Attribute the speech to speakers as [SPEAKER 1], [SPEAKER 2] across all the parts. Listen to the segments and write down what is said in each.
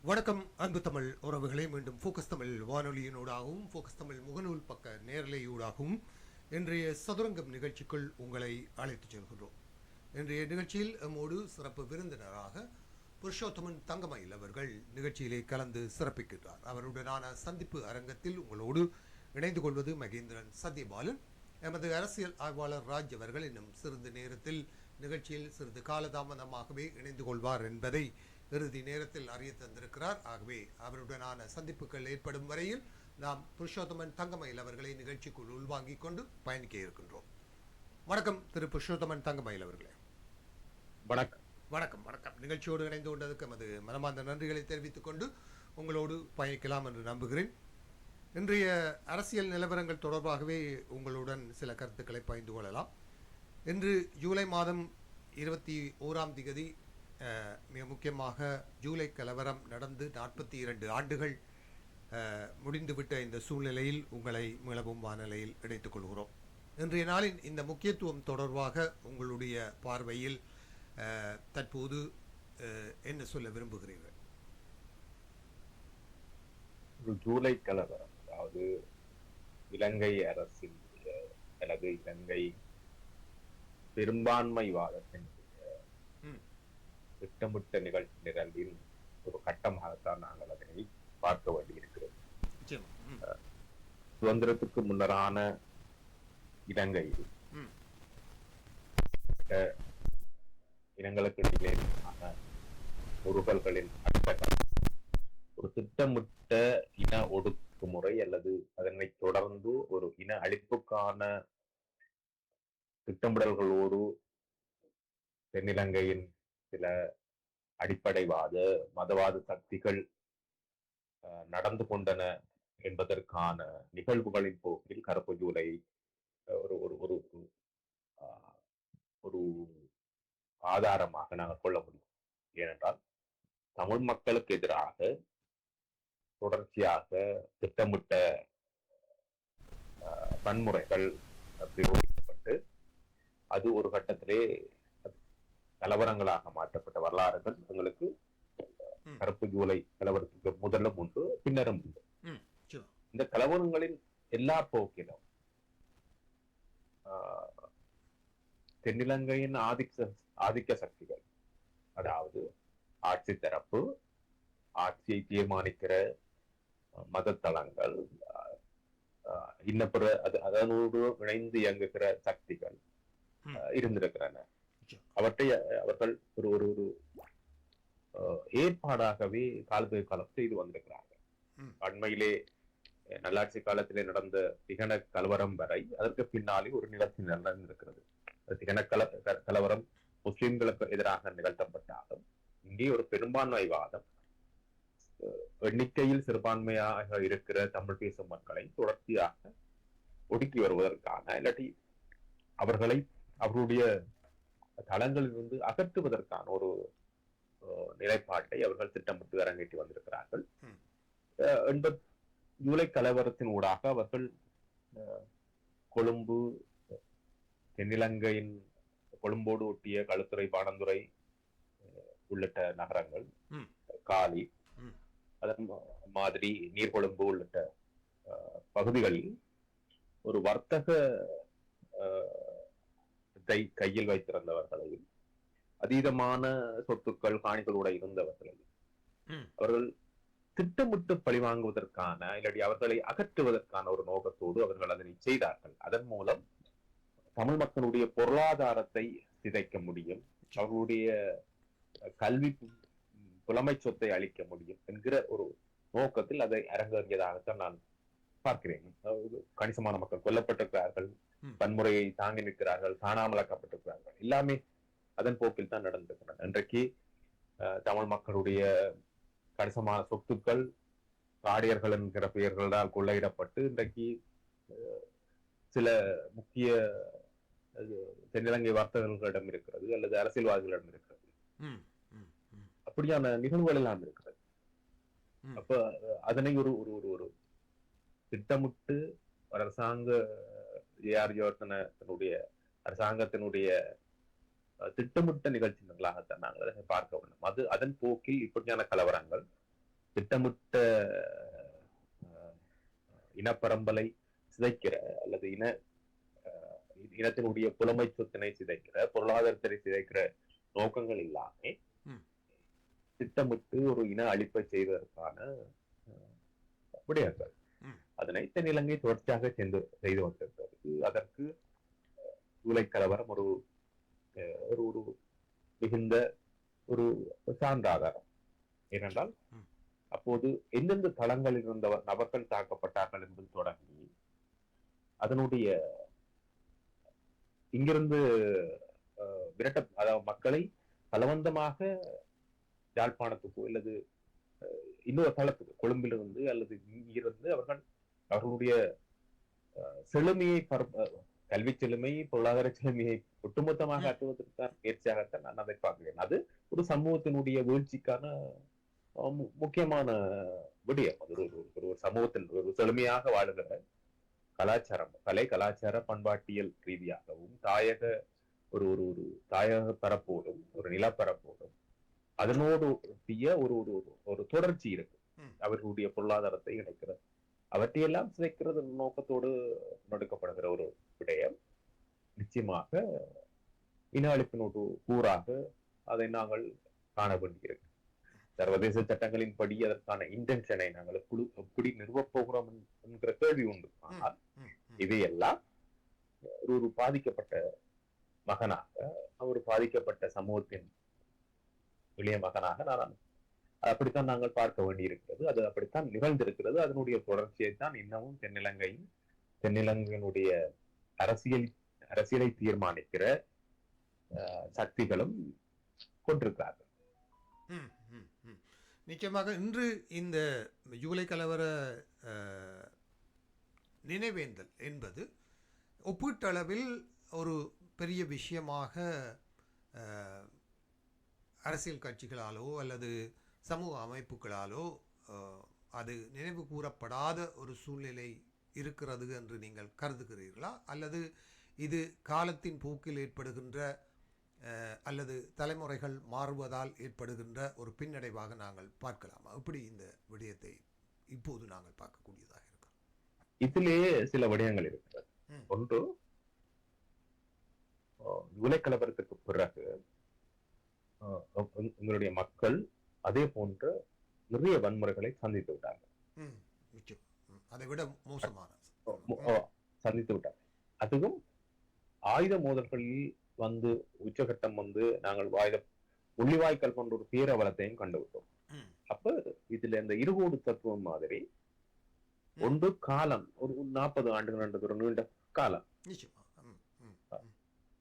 [SPEAKER 1] வணக்கம் அன்பு தமிழ் உறவுகளை மீண்டும் ஃபோக்கஸ் தமிழ் வானொலியினூடாகவும் ஃபோக்கஸ் தமிழ் முகநூல் பக்க நேரலையூடாகவும் இன்றைய சதுரங்கம் நிகழ்ச்சிக்குள் உங்களை அழைத்துச் செல்கின்றோம். இன்றைய நிகழ்ச்சியில் நம்மோடு சிறப்பு விருந்தினராக புருஷோத்தமன் தங்கமயில் அவர்கள் நிகழ்ச்சியிலே கலந்து சிறப்பிக்கின்றார். அவருடனான சந்திப்பு அரங்கத்தில் உங்களோடு இணைந்து கொள்வது மகேந்திரன் சத்யபாலன். எமது அரசியல் ஆய்வாளர் ராஜ் அவர்கள் இன்னும் சிறிது நேரத்தில் நிகழ்ச்சியில் சிறிது காலதாமதமாகவே இணைந்து கொள்வார் என்பதை இறுதி நேரத்தில் அறிய தந்திருக்கிறார். ஆகவே அவருடனான சந்திப்புகள் ஏற்படும் வரையில் நாம் புருஷோத்தமன் தங்கமயில் அவர்களை நிகழ்ச்சிக்குள் உள்வாங்கிக் கொண்டு பயணிக்க இருக்கின்றோம். வணக்கம் திரு புருஷோத்தமன் தங்கமயில் அவர்களே.
[SPEAKER 2] வணக்கம்.
[SPEAKER 1] வணக்கம் வணக்கம். நிகழ்ச்சியோடு இணைந்து கொண்டதுக்கு எமது மனமார்ந்த நன்றிகளை தெரிவித்துக் கொண்டு உங்களோடு பயணிக்கலாம் என்று நம்புகிறேன். இன்றைய அரசியல் நிலவரங்கள் தொடர்பாகவே உங்களுடன் சில கருத்துக்களை பகிர்ந்து கொள்ளலாம். இன்று ஜூலை மாதம் 21 மிக முக்கியமாக ஜூலை கலவரம் நடந்து 42 ஆண்டுகள் முடிந்துவிட்ட இந்த சூழ்நிலையில் உங்களை மீளவும் வானிலையில் இணைத்துக் கொள்கிறோம். இன்றைய நாளின் இந்த முக்கியத்துவம் தொடர்பாக உங்களுடைய பார்வையில் தற்போது என்ன சொல்ல விரும்புகிறீர்கள்?
[SPEAKER 2] ஜூலை கலவரம், அதாவது இலங்கை அரசின் அல்லது இலங்கை பெரும்பான்மைவாதத்தின் திட்டமிட்ட நிகழ்ச்சி நிரம்பின் ஒரு கட்டமாகத்தான் நாங்கள் அதனை பார்க்க வேண்டியிருக்கிறோம். சுதந்திரத்துக்கு முன்னரான இலங்கையில் இனங்களுக்கு இடையிலான முறுகல்களின் ஒரு திட்டமிட்ட இன ஒடுக்குமுறை அல்லது அதனை தொடர்ந்து ஒரு இன அழிப்புக்கான திட்டமிடல்களோடு தென்னிலங்கையின் சில அடிப்படைவாத மதவாத சக்திகள் நடந்து கொண்டன என்பதற்கான நிகழ்வுகளின் போக்கில் கருப்பு ஜூலை ஒரு ஒரு ஒரு ஒரு ஆதாரமாக நாங்கள் கொள்ள முடியும். ஏனென்றால் தமிழ் மக்களுக்கு எதிராக தொடர்ச்சியாக திட்டமிட்ட வன்முறைகள் பிரயோகிக்கப்பட்டு அது ஒரு கட்டத்திலே கலவரங்களாக மாற்றப்பட்ட வரலாறுகள் எங்களுக்கு கருப்பு ஜூலை கலவரத்துக்கு முதலும் உண்டு, பின்னரும் உண்டு. இந்த கலவரங்களின் எல்லா போக்கிலும் தென்னிலங்கையின் ஆதிக்க சக்திகள், அதாவது ஆட்சி தரப்பு, ஆட்சியை தீர்மானிக்கிற மதத்தளங்கள், இன்னப்புற அதனோடு இணைந்து இயங்குகிற சக்திகள் இருந்திருக்கிறன. அவற்றை அவர்கள் ஒரு ஒரு ஒரு ஏற்பாடாகவே காலம் செய்து வந்திருக்கிறார்கள். அண்மையிலே நல்லாட்சி காலத்திலே நடந்த திகன கலவரம் வரை அதற்கு பின்னாலே ஒரு நிகழ்ச்சி நடந்திருக்கிறது. திகன கலவரம் முஸ்லிம்களுக்கு எதிராக நிகழ்த்தப்பட்டாலும் இங்கே ஒரு பெரும்பான்மைவாதம் எண்ணிக்கையில் சிறுபான்மையாக இருக்கிற தமிழ் பேசும் மக்களை தொடர்ச்சியாக ஒடுக்கி வருவதற்கான, இல்லாட்டி அவர்களை அவர்களுடைய தளங்களிலிருந்து அகற்றுவதற்கான ஒரு நிலைப்பாட்டை அவர்கள் திட்டமிட்டு அரங்கேற்றி வந்திருக்கிறார்கள். ஜூலை கலவரத்தின் ஊடாக அவர்கள் கொழும்பு, தென்னிலங்கையின் கொழும்போடு ஒட்டிய களுத்துறை, பாணந்துறை உள்ளிட்ட நகரங்கள், காலி, அதன் மாதிரி நீர்கொழும்பு உள்ளிட்ட பகுதிகளில் ஒரு வர்த்தக கையில் வைத்திருந்தவர்களையும் அதீதமான சொத்துக்கள் காணிகளோட இருந்தவர்களையும் அவர்கள் திட்டமிட்டு பழிவாங்குவதற்கான, இல்லாட்டி அவர்களை அகற்றுவதற்கான ஒரு நோக்கத்தோடு அவர்கள் அதனை செய்தார்கள். அதன் மூலம் தமிழ் மக்களுடைய பொருளாதாரத்தை சிதைக்க முடியும், அவர்களுடைய கல்வி புலமை சொத்தை அளிக்க முடியும் என்கிற ஒரு நோக்கத்தில் அதை அரங்கேறியதாகத்தான் நான் பார்க்கிறேன். கணிசமான மக்கள் கொல்லப்பட்டிருக்கிறார்கள், வன்முறையை தாங்கி நிற்கிறார்கள், காணாமலாக்கப்பட்டிருக்கிறார்கள். எல்லாமே அதன் போக்கில் தான் நடந்திருக்கின்றன. இன்றைக்கு தமிழ் மக்களுடைய கணிசமான சொத்துக்கள் காடியர்கள் என்கிற பெயர்களால் கொள்ளையிடப்பட்டு இன்றைக்கு சில முக்கிய தென்னிலங்கை வர்த்தகர்களிடம் இருக்கிறது அல்லது அரசியல்வாதிகளிடம் இருக்கிறது. அப்படியான நிகழ்வுகள் எல்லாம் இருக்கிறது. அப்ப அதனை ஒரு ஒரு ஒரு திட்டமிட்டு அரசாங்க அரசாங்கத்தினுடைய திட்டமிட்ட நிகழ்ச்சிகளாகத்தான் நாங்கள் அதை பார்க்க வேண்டும். அது அதன் போக்கில் இப்படியான கலவரங்கள் திட்டமிட்ட இனப்பரம்பலை சிதைக்கிற அல்லது இனத்தினுடைய புலமை சொத்தினை சிதைக்கிற, பொருளாதாரத்தை சிதைக்கிற நோக்கங்கள் இல்லாம திட்டமிட்டு ஒரு இன அழிப்பை செய்வதற்கான விடயங்கள். அதனை தென்னிலங்கை தொடர்ச்சியாக செய்து வந்திருக்கிறது. அதற்கு ஜூலை கலவரம் ஒரு ஒரு மிகுந்த ஒரு சான்றாதாரம். ஏனென்றால் அப்போது எந்தெந்த தளங்களில் இருந்த நபர்கள் தாக்கப்பட்டார்கள் என்பது தொடங்கி அதனுடைய இங்கிருந்து அதாவது மக்களை பலவந்தமாக யாழ்ப்பாணத்துக்கோ அல்லது இன்னொரு தளத்துக்கு கொழும்பிலிருந்து அல்லது இங்கிருந்து அவர்களுடைய செழுமையை கல்வி செழுமை, பொருளாதார செழுமையை ஒட்டுமொத்தமாக அட்டுவதற்கான முயற்சியாகத்தான் நான் அதை பார்க்கிறேன். அது ஒரு சமூகத்தினுடைய வீழ்ச்சிக்கான முக்கியமான விடயம். அது ஒரு சமூகத்தில் ஒரு செழுமையாக வாழுகிற கலாச்சாரம், கலாச்சார பண்பாட்டியல் ரீதியாகவும் தாயக ஒரு ஒரு தாயக பரப்போடும் ஒரு நிலப்பரப்போடும் அதனோடு ஒரு ஒரு தொடர்ச்சி இருக்கு. அவர்களுடைய பொருளாதாரத்தை இணைக்கிறது, அவற்றையெல்லாம் சிதைக்கிறது நோக்கத்தோடு முன்னெடுக்கப்படுகிற ஒரு விடயம் நிச்சயமாக இன அழிப்பினோடு கூறாக அதை நாங்கள் காண வேண்டியிருக்கு. சர்வதேச சட்டங்களின் படி அதற்கான இன்டென்ஷனை நாங்கள் எப்படி நிறுவப் போகிறோம் என்கிற கேள்வி உண்டு. ஆனால் இதையெல்லாம் ஒரு பாதிக்கப்பட்ட மகனாக, ஒரு பாதிக்கப்பட்ட சமூகத்தின் இளைய மகனாக நான் அப்படித்தான் நாங்கள் பார்க்க வேண்டியிருக்கிறது. அது அப்படித்தான் நிகழ்ந்திருக்கிறது. அதனுடைய தொடர்ச்சியை தான் இன்னமும் தென்னிலங்கையினுடைய அரசியலை தீர்மானிக்கிற சக்திகளும் கொண்டிருக்கிறார்கள்.
[SPEAKER 1] நிச்சயமாக இன்று இந்த ஜூலை கலவர நினைவேந்தல் என்பது ஒப்பீட்டளவில் ஒரு பெரிய விஷயமாக அரசியல் கட்சிகளாலோ அல்லது சமூக அமைப்புகளாலோ அது நினைவு கூறப்படாத ஒரு சூழ்நிலை இருக்கிறது என்று நீங்கள் கருதுகிறீர்களா? அல்லது இது காலத்தின் போக்கில் ஏற்படுகின்ற அல்லது தலைமுறைகள் மாறுவதால் ஏற்படுகின்ற ஒரு பின்னடைவாக நாங்கள் பார்க்கலாமா? எப்படி இந்த விடயத்தை இப்போது நாங்கள் பார்க்கக்கூடியதாக இருக்கிறோம்?
[SPEAKER 2] இதிலேயே சில விடயங்கள் இருக்கிறது. ஒன்று, ஜூலை கலவரத்துக்கு பிறகு உங்களுடைய மக்கள் அதே போன்ற நிறைய வன்முறைகளை சந்தித்து விட்டார்கள்.
[SPEAKER 1] அதை விட மோசமான
[SPEAKER 2] சந்தித்து விட்டார்கள். அதுவும் ஆயுத மோதல்களில் வந்து உச்சகட்டம் வந்து நாங்கள் முள்ளிவாய்க்கால் போன்ற ஒரு பேரவலத்தையும் கண்டுவிட்டோம். அப்ப இதுல இந்த இருகோடு தத்துவம் மாதிரி ஒன்று காலம், ஒரு 40 ஆண்டுகள் என்ற ஒரு நீண்ட காலம்,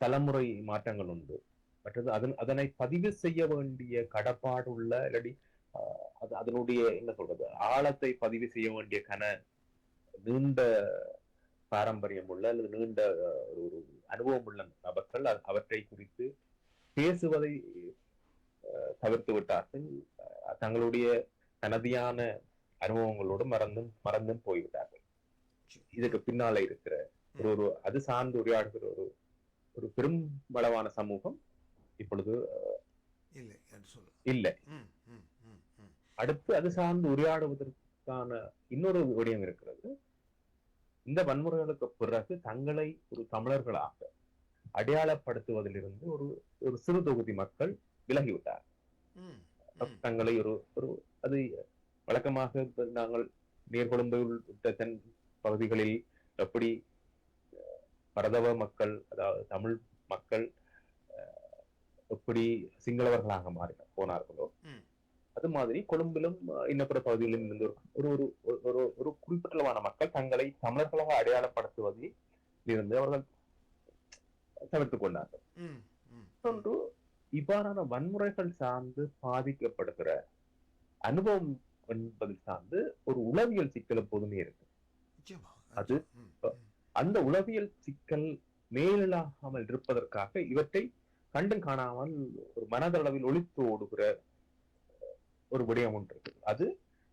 [SPEAKER 2] தலைமுறை மாற்றங்கள் உண்டு. மற்றது அதனை பதிவு செய்ய வேண்டிய கடப்பாடு உள்ள இல்லாடி அதனுடைய என்ன சொல்றது ஆழத்தை பதிவு செய்ய வேண்டிய நீண்ட பாரம்பரியம் உள்ள அல்லது நீண்ட ஒரு அனுபவம் உள்ள நபர்கள் அவற்றை குறித்து பேசுவதை தவிர்த்து விட்டார்கள். தங்களுடைய தனதியான அனுபவங்களோடு மறந்தும் போய்விட்டார்கள். இதுக்கு பின்னால இருக்கிற ஒரு அது சார்ந்து உரையாடுகிற ஒரு பெரும்பளவான சமூகம் இப்பொழுது இல்லை. அடுத்து அது சார்ந்து உரையாடுவதற்கான இன்னொரு விடயம் இருக்கிறது. இந்த வன்முறைகளுக்கு பிறகு தங்களை ஒரு தமிழர்களாக அடையாளப்படுத்துவதிலிருந்து ஒரு சிறு தொகுதி மக்கள் விலகிவிட்டார். தங்களை ஒரு அது வழக்கமாக நாங்கள் நீர்கொழும்பு தென் பகுதிகளில் எப்படி பரதவ மக்கள், அதாவது தமிழ் மக்கள் எப்படி சிங்களவர்களாக போனார்களோ அது மாதிரி கொழும்பிலும் இன்னப்பிற பகுதிகளிலும் இருந்து ஒரு குறிப்பிட்டளவான மக்கள் தங்களை தமிழர்களாக அடையாளப்படுத்துவதில் இருந்து அவர்கள் தவிர்த்துக் கொண்டார்கள். ஒன்று, இவ்வாறான வன்முறைகள் சார்ந்து பாதிக்கப்படுகிற அனுபவம் என்பதில் சார்ந்து ஒரு உளவியல் சிக்கல் எப்போதுமே இருக்கு. அது அந்த உளவியல் சிக்கல் மேலாகாமல் இருப்பதற்காக இவற்றை கண்டும் காணாமல் ஒரு மனதளவில் ஒளித்து ஓடுகிற ஒரு விடயம் ஒன்று இருக்கு. அது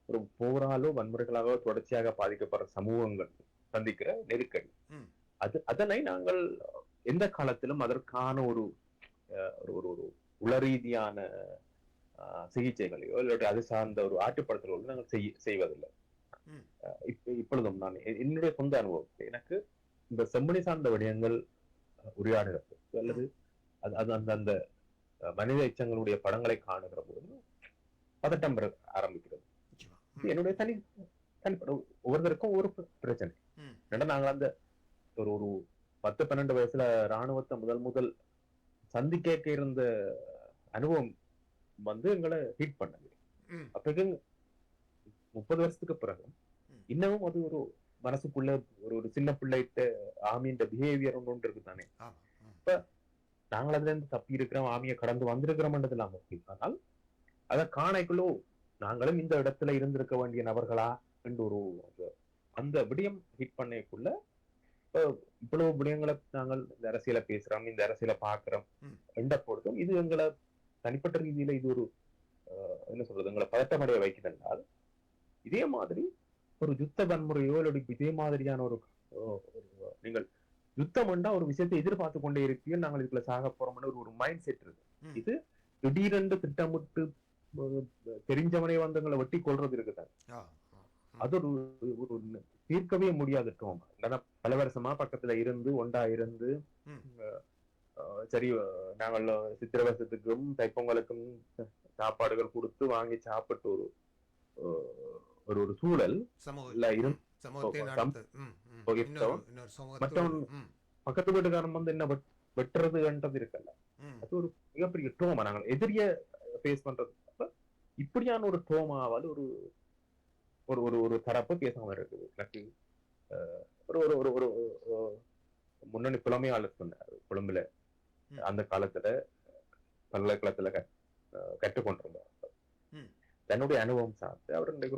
[SPEAKER 2] ஒரு போராலோ வன்முறைகளாக தொடர்ச்சியாக பாதிக்கப்படுற சமூகங்கள் சந்திக்கிற நெருக்கடி. அதனை நாங்கள் எந்த காலத்திலும் அதற்கான ஒரு உளரீதியான சிகிச்சைகளையோ இல்லாட்டி அது சார்ந்த ஒரு ஆற்றுப்படுத்தலோ நாங்கள் செய்வதில்லை. இப்பொழுதும் நான் என்னுடைய சொந்த அனுபவத்தை எனக்கு இந்த செம்மணி சார்ந்த விடயங்கள் உரையாடுகிறது அல்லது அது அந்த அந்த மனித எச்சங்களுடைய படங்களை காணுகிற போது பதட்டம் பெற ஆரம்பிக்கிறது. என்னுடைய தனிப்பட்ட ஒவ்வொருத்தருக்கும் ஒரு பிரச்சனை. ஏன்னா நாங்கள் அந்த ஒரு 10-12 வயசுல இராணுவத்தை முதல் சந்திக்க இருந்த அனுபவம் எங்களை ஹீட் பண்ணது. அப்ப 30 வருஷத்துக்கு பிறகு இன்னமும் அது ஒரு மனசுக்குள்ள ஒரு சின்ன பிள்ளைகிட்ட ஆமியின் பிஹேவியர் ஒன்று இருக்குதானே. இப்ப நாங்கள் அதுல இருந்து தப்பி இருக்கிறோம், ஆமியை கடந்து வந்திருக்கிறோம்ன்றது இல்லாம ஆனால் அதை காணைக்குள்ளோ நாங்களும் இந்த இடத்துல இருந்திருக்க வேண்டிய நபர்களா என்று ஒரு அந்த விடயம் ஹிட் பண்ணக்குள்ள இவ்வளவு விடயங்களை நாங்கள் இந்த அரசியலை பேசுறோம், இந்த அரசியலை பாக்குறோம் எந்த பொழுதும் இது எங்களை தனிப்பட்ட ரீதியில இது ஒரு என்ன சொல்றது எங்களை பதட்டமடைய வைக்கிறதுனால் இதே மாதிரி ஒரு யுத்த வன்முறையோ இல்லை இதே மாதிரியான ஒரு நீங்கள் யுத்தம் என்றா ஒரு விஷயத்தை எதிர்பார்த்து கொண்டே இருப்பீங்க, நாங்கள் இதுக்குள்ள சாக போறோம்னு ஒரு மைண்ட் செட் இருக்கு. இது திடீரென்று திட்டமிட்டு தெரிஞ்சவனே வந்தவங்களை வெட்டி கொள்றது இருக்குதான். அது ஒரு தீர்க்கவே முடியாத டோம். பல வருஷமா பக்கத்துல இருந்து ஒண்டா இருந்து சரி நாங்கள் சித்திரவசத்துக்கும் தைப்பொங்கலுக்கும் சாப்பாடுகள் கொடுத்து வாங்கி சாப்பிட்டு ஒரு ஒரு சூழல் மற்றவன் பக்கத்து வீட்டுக்காரன் என்ன வெட்டுறதுன்றது இருக்கல. அது ஒரு மிகப்பெரிய டோமா நாங்கள் எதிரிய பேஸ் பண்றது. இப்படியான ஒரு டோமாவால் ஒரு ஒரு ஒரு ஒரு தரப்பு பேசாம இருக்குது. எனக்கு ஒரு ஒரு ஒரு ஒரு முன்னணி புலமையாளர் சொன்னார் கொழும்புல அந்த காலத்துல பல்கலைக்கழகத்துல கற்றுக்கொண்டிருந்தார். தன்னுடைய அனுபவம் சார்ந்து அவர்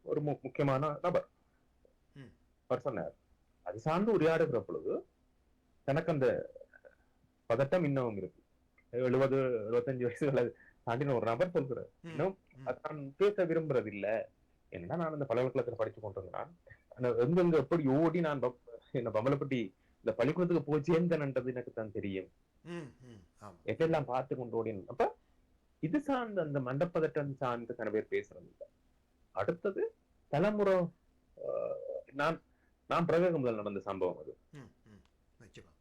[SPEAKER 2] ஒரு முக்கியமான நபர் அவர் சொன்னார். அது சார்ந்து உரையாடுகிற பொழுது தனக்கு அந்த பதட்டம் இன்னமும் இருக்கு. 70-75 வயசுகளை தாண்டின ஒரு நபர் சொல்கிறார், இன்னும் நான் பேச விரும்புறது இல்ல. ஏன்னா நான் அந்த பல்கலைக்கழகத்துல படிச்சு கொண்டிருந்தான், எங்கெங்க எப்படி ஓடி நான் என்ன பம்பலப்பட்டி இந்த பள்ளிக்கூடத்துக்கு போய் சேர்ந்தேன்ன்றது எனக்கு தான் தெரியும், எதெல்லாம் பார்த்து கொண்டு ஓடின. அப்ப இது சார்ந்த அந்த மண்டப்பதட்டம் சார்ந்து சில பேர் பேசுறது இல்லை. அடுத்தது தலைமுறை நான் பிரவேக முதல் நடந்த சம்பவம் அது.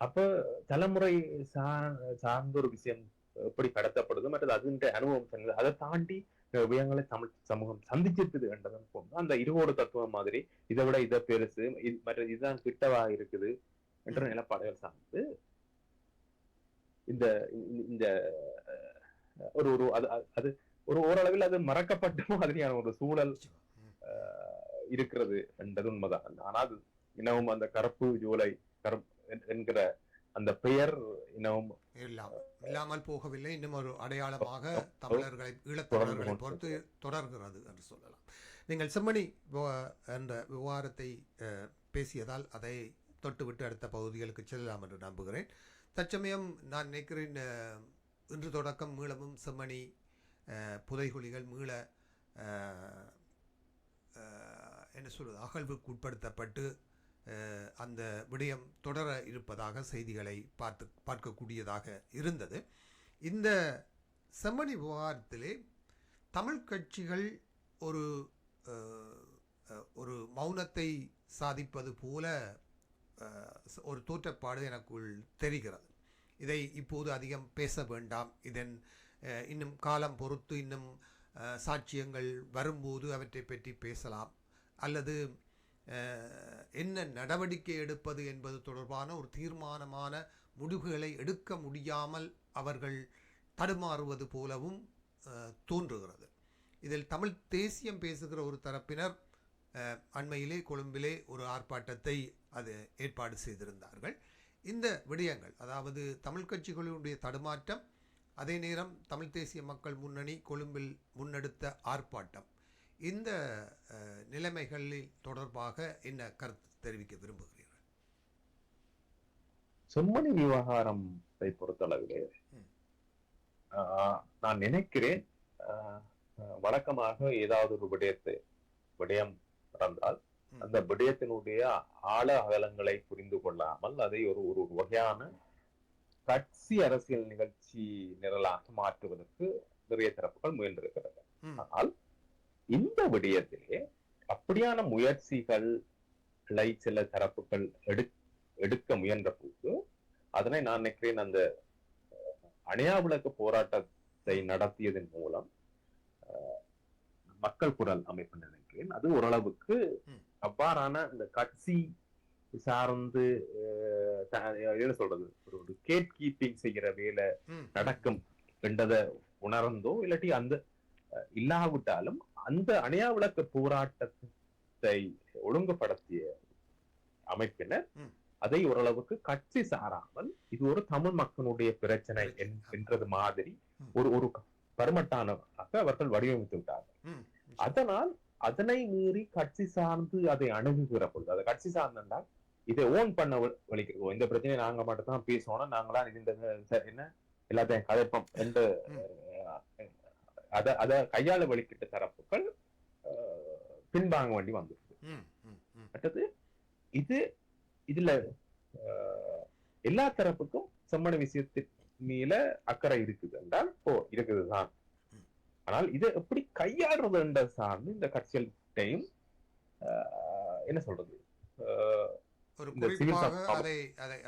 [SPEAKER 2] அப்ப தலைமுறை சார்ந்த ஒரு விஷயம் எப்படி கடத்தப்படுது மற்றது அதுன்ற அனுபவம் அதை தாண்டி விஷயங்களை தமிழ் சமூகம் சந்திச்சிருக்குது என்றதான் போனோம். அந்த இருவோடு தத்துவம் மாதிரி இதை விட இதை பெருசு மற்ற இதுதான் கிட்டவா இருக்குது என்ற நிலப்பாடுகள் சார்ந்து இந்த இந்த ஒரு ஒரு அது ஒரு ஓரளவில் அது மறக்கப்பட்ட மாதிரியான ஒரு சூழல் இருக்கிறது என்றது உண்மைதான். ஆனால் அது இன்னமும் அந்த கருப்பு ஜூலை என்கிற அந்த பெயர் இன்னமும்
[SPEAKER 1] இல்லாமல் போகவில்லை. இன்னும் ஒரு அடையாளமாக தமிழர்களை ஈழத்தமிழர்களை பொறுத்து தொடர்கிறது என்று சொல்லலாம். நீங்கள் செம்மணி என்ற விவகாரத்தை பேசியதால் அதை தொட்டுவிட்டு அடுத்த பகுதிகளுக்கு செல்லலாம் என்று நம்புகிறேன். தற்சமயம் நான் நினைக்கிறேன் இன்று தொடக்கம் மீளமும் செம்மணி புதைகுழிகள் மீள என்ன சொல்வது அகழ்வுக்கு உட்படுத்தப்பட்டு அந்த விடயம் தொடர இருப்பதாக செய்திகளை பார்க்கக்கூடியதாக இருந்தது. இந்த செம்மணி விவகாரத்திலே தமிழ் கட்சிகள் ஒரு மௌனத்தை சாதிப்பது போல ஒரு தோற்றப்பாடு எனக்குள் தெரிகிறது. இதை இப்போது அதிகம் பேச வேண்டாம், இதன் இன்னும் காலம் பொறுத்து இன்னும் சாட்சியங்கள் வரும்போது அவற்றை பற்றி பேசலாம், அல்லது என்ன நடவடிக்கை எடுப்பது என்பது தொடர்பான ஒரு தீர்மானமான முடிவுகளை எடுக்க முடியாமல் அவர்கள் தடுமாறுவது போலவும் தோன்றுகிறது. இதில் தமிழ் தேசியம் பேசுகிற ஒரு தரப்பினர் அண்மையிலே கொழும்பிலே ஒரு ஆர்ப்பாட்டத்தை அது ஏற்பாடு செய்திருந்தார்கள். இந்த விடயங்கள், அதாவது தமிழ் கட்சிகளுடைய தடுமாற்றம், அதே நேரம் தமிழ் தேசிய மக்கள் முன்னணி கொழும்பில் முன்னெடுத்த ஆர்ப்பாட்டம், இந்த நிலைமைகளில் தொடர்பாக என்ன கருத்து தெரிவிக்க விரும்புகிறீர்கள்?
[SPEAKER 2] செம்மணி விவகாரத்தை பொறுத்தளவிலே நான் நினைக்கிறேன் வழக்கமாக ஏதாவது ஒரு விடயம் நடந்தால் அந்த விடயத்தினுடைய ஆழ அகலங்களை புரிந்து கொள்ளாமல் அதை ஒரு வகையான கட்சி அரசியல் நிகழ்ச்சி நிரலாக மாற்றுவதற்கு நிறைய தரப்புகள் முயன்றிருக்கிறது. ஆனால் இந்த விடயத்திலே அப்படியான முயற்சிகளை சில தரப்புகள் எடுக்க முயன்ற போது அதனை நான் நினைக்கிறேன் அந்த அணையா விளக்கு போராட்டத்தை நடத்தியதன் மூலம் மக்கள் குரல் அமைப்பு நினைக்கிறேன் அது ஓரளவுக்கு அவ்வாறான இந்த கட்சி சார்ந்து என்ன சொல்றது ஒரு கேட் கீப்பிங் செய்கிற வேலை நடக்கும் என்றதை உணர்ந்தோ இல்லாட்டி அந்த இல்லாவிட்டாலும் அந்த அணையா விளக்கு போராட்டத்தை ஒழுங்குபடுத்திய அமைப்பினர் அதை ஓரளவுக்கு கட்சி சாராமல் இது ஒரு தமிழ் மக்களுடைய பிரச்சனை என்றது மாதிரி ஒரு பருமட்டானாக அவர்கள் வடிவமைத்து விட்டார்கள். அதனால் அதனை மீறி கட்சி சார்ந்து அதை அணுகுகிற பொழுது அதை கட்சி சார்ந்தால் இதை ஓன் பண்ண வலிக்கிறோம். இந்த பிரச்சனையை நாங்க மட்டும் தான் பேசணும், நாங்களா என்ன எல்லாத்தையும் கதைப்போம் என்று அத கையாள வலிக்கிட்ட தரப்புகள் பின்வாங்க வேண்டி வந்துருக்கு. அடுத்தது இதுல எல்லா தரப்புக்கும் செம்மண விஷயத்தின் மேல அக்கறை இருக்குது என்றால் இருக்குதுதான். ஆனால் இதை எப்படி கையாடுறது என்ற சார்ந்து இந்த கட்சிகள்டையும் என்ன சொல்றது
[SPEAKER 1] ஒரு குறிப்பாக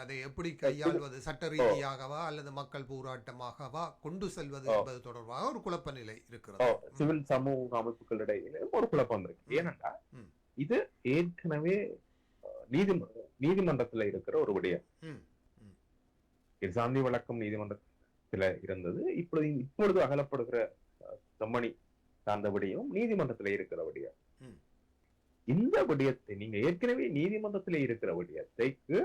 [SPEAKER 1] அதை எப்படி கையாள்வது சட்ட ரீதியாகவா அல்லது மக்கள் போராட்டமாகவா கொண்டு செல்வது என்பது தொடர்பாக ஒரு குழப்ப நிலை இருக்கிறது.
[SPEAKER 2] சிவில் சமூக அமைப்புகளிடையே ஒரு குழப்பம் இருக்கு. ஏனென்றா இது ஏற்கனவே நீதிமன்றத்துல இருக்கிற ஒரு விடயம். சாந்தி வழக்கம் நீதிமன்றத்துல இருந்தது. இப்பொழுது அகலப்படுகிற செம்மணி சார்ந்த விடயம் நீதிமன்றத்துல இருக்கிற விடயம். இந்த விடயத்தை நீங்க ஏற்கனவே நீதிமன்றத்திலே இருக்கிற விடயத்தைக்கு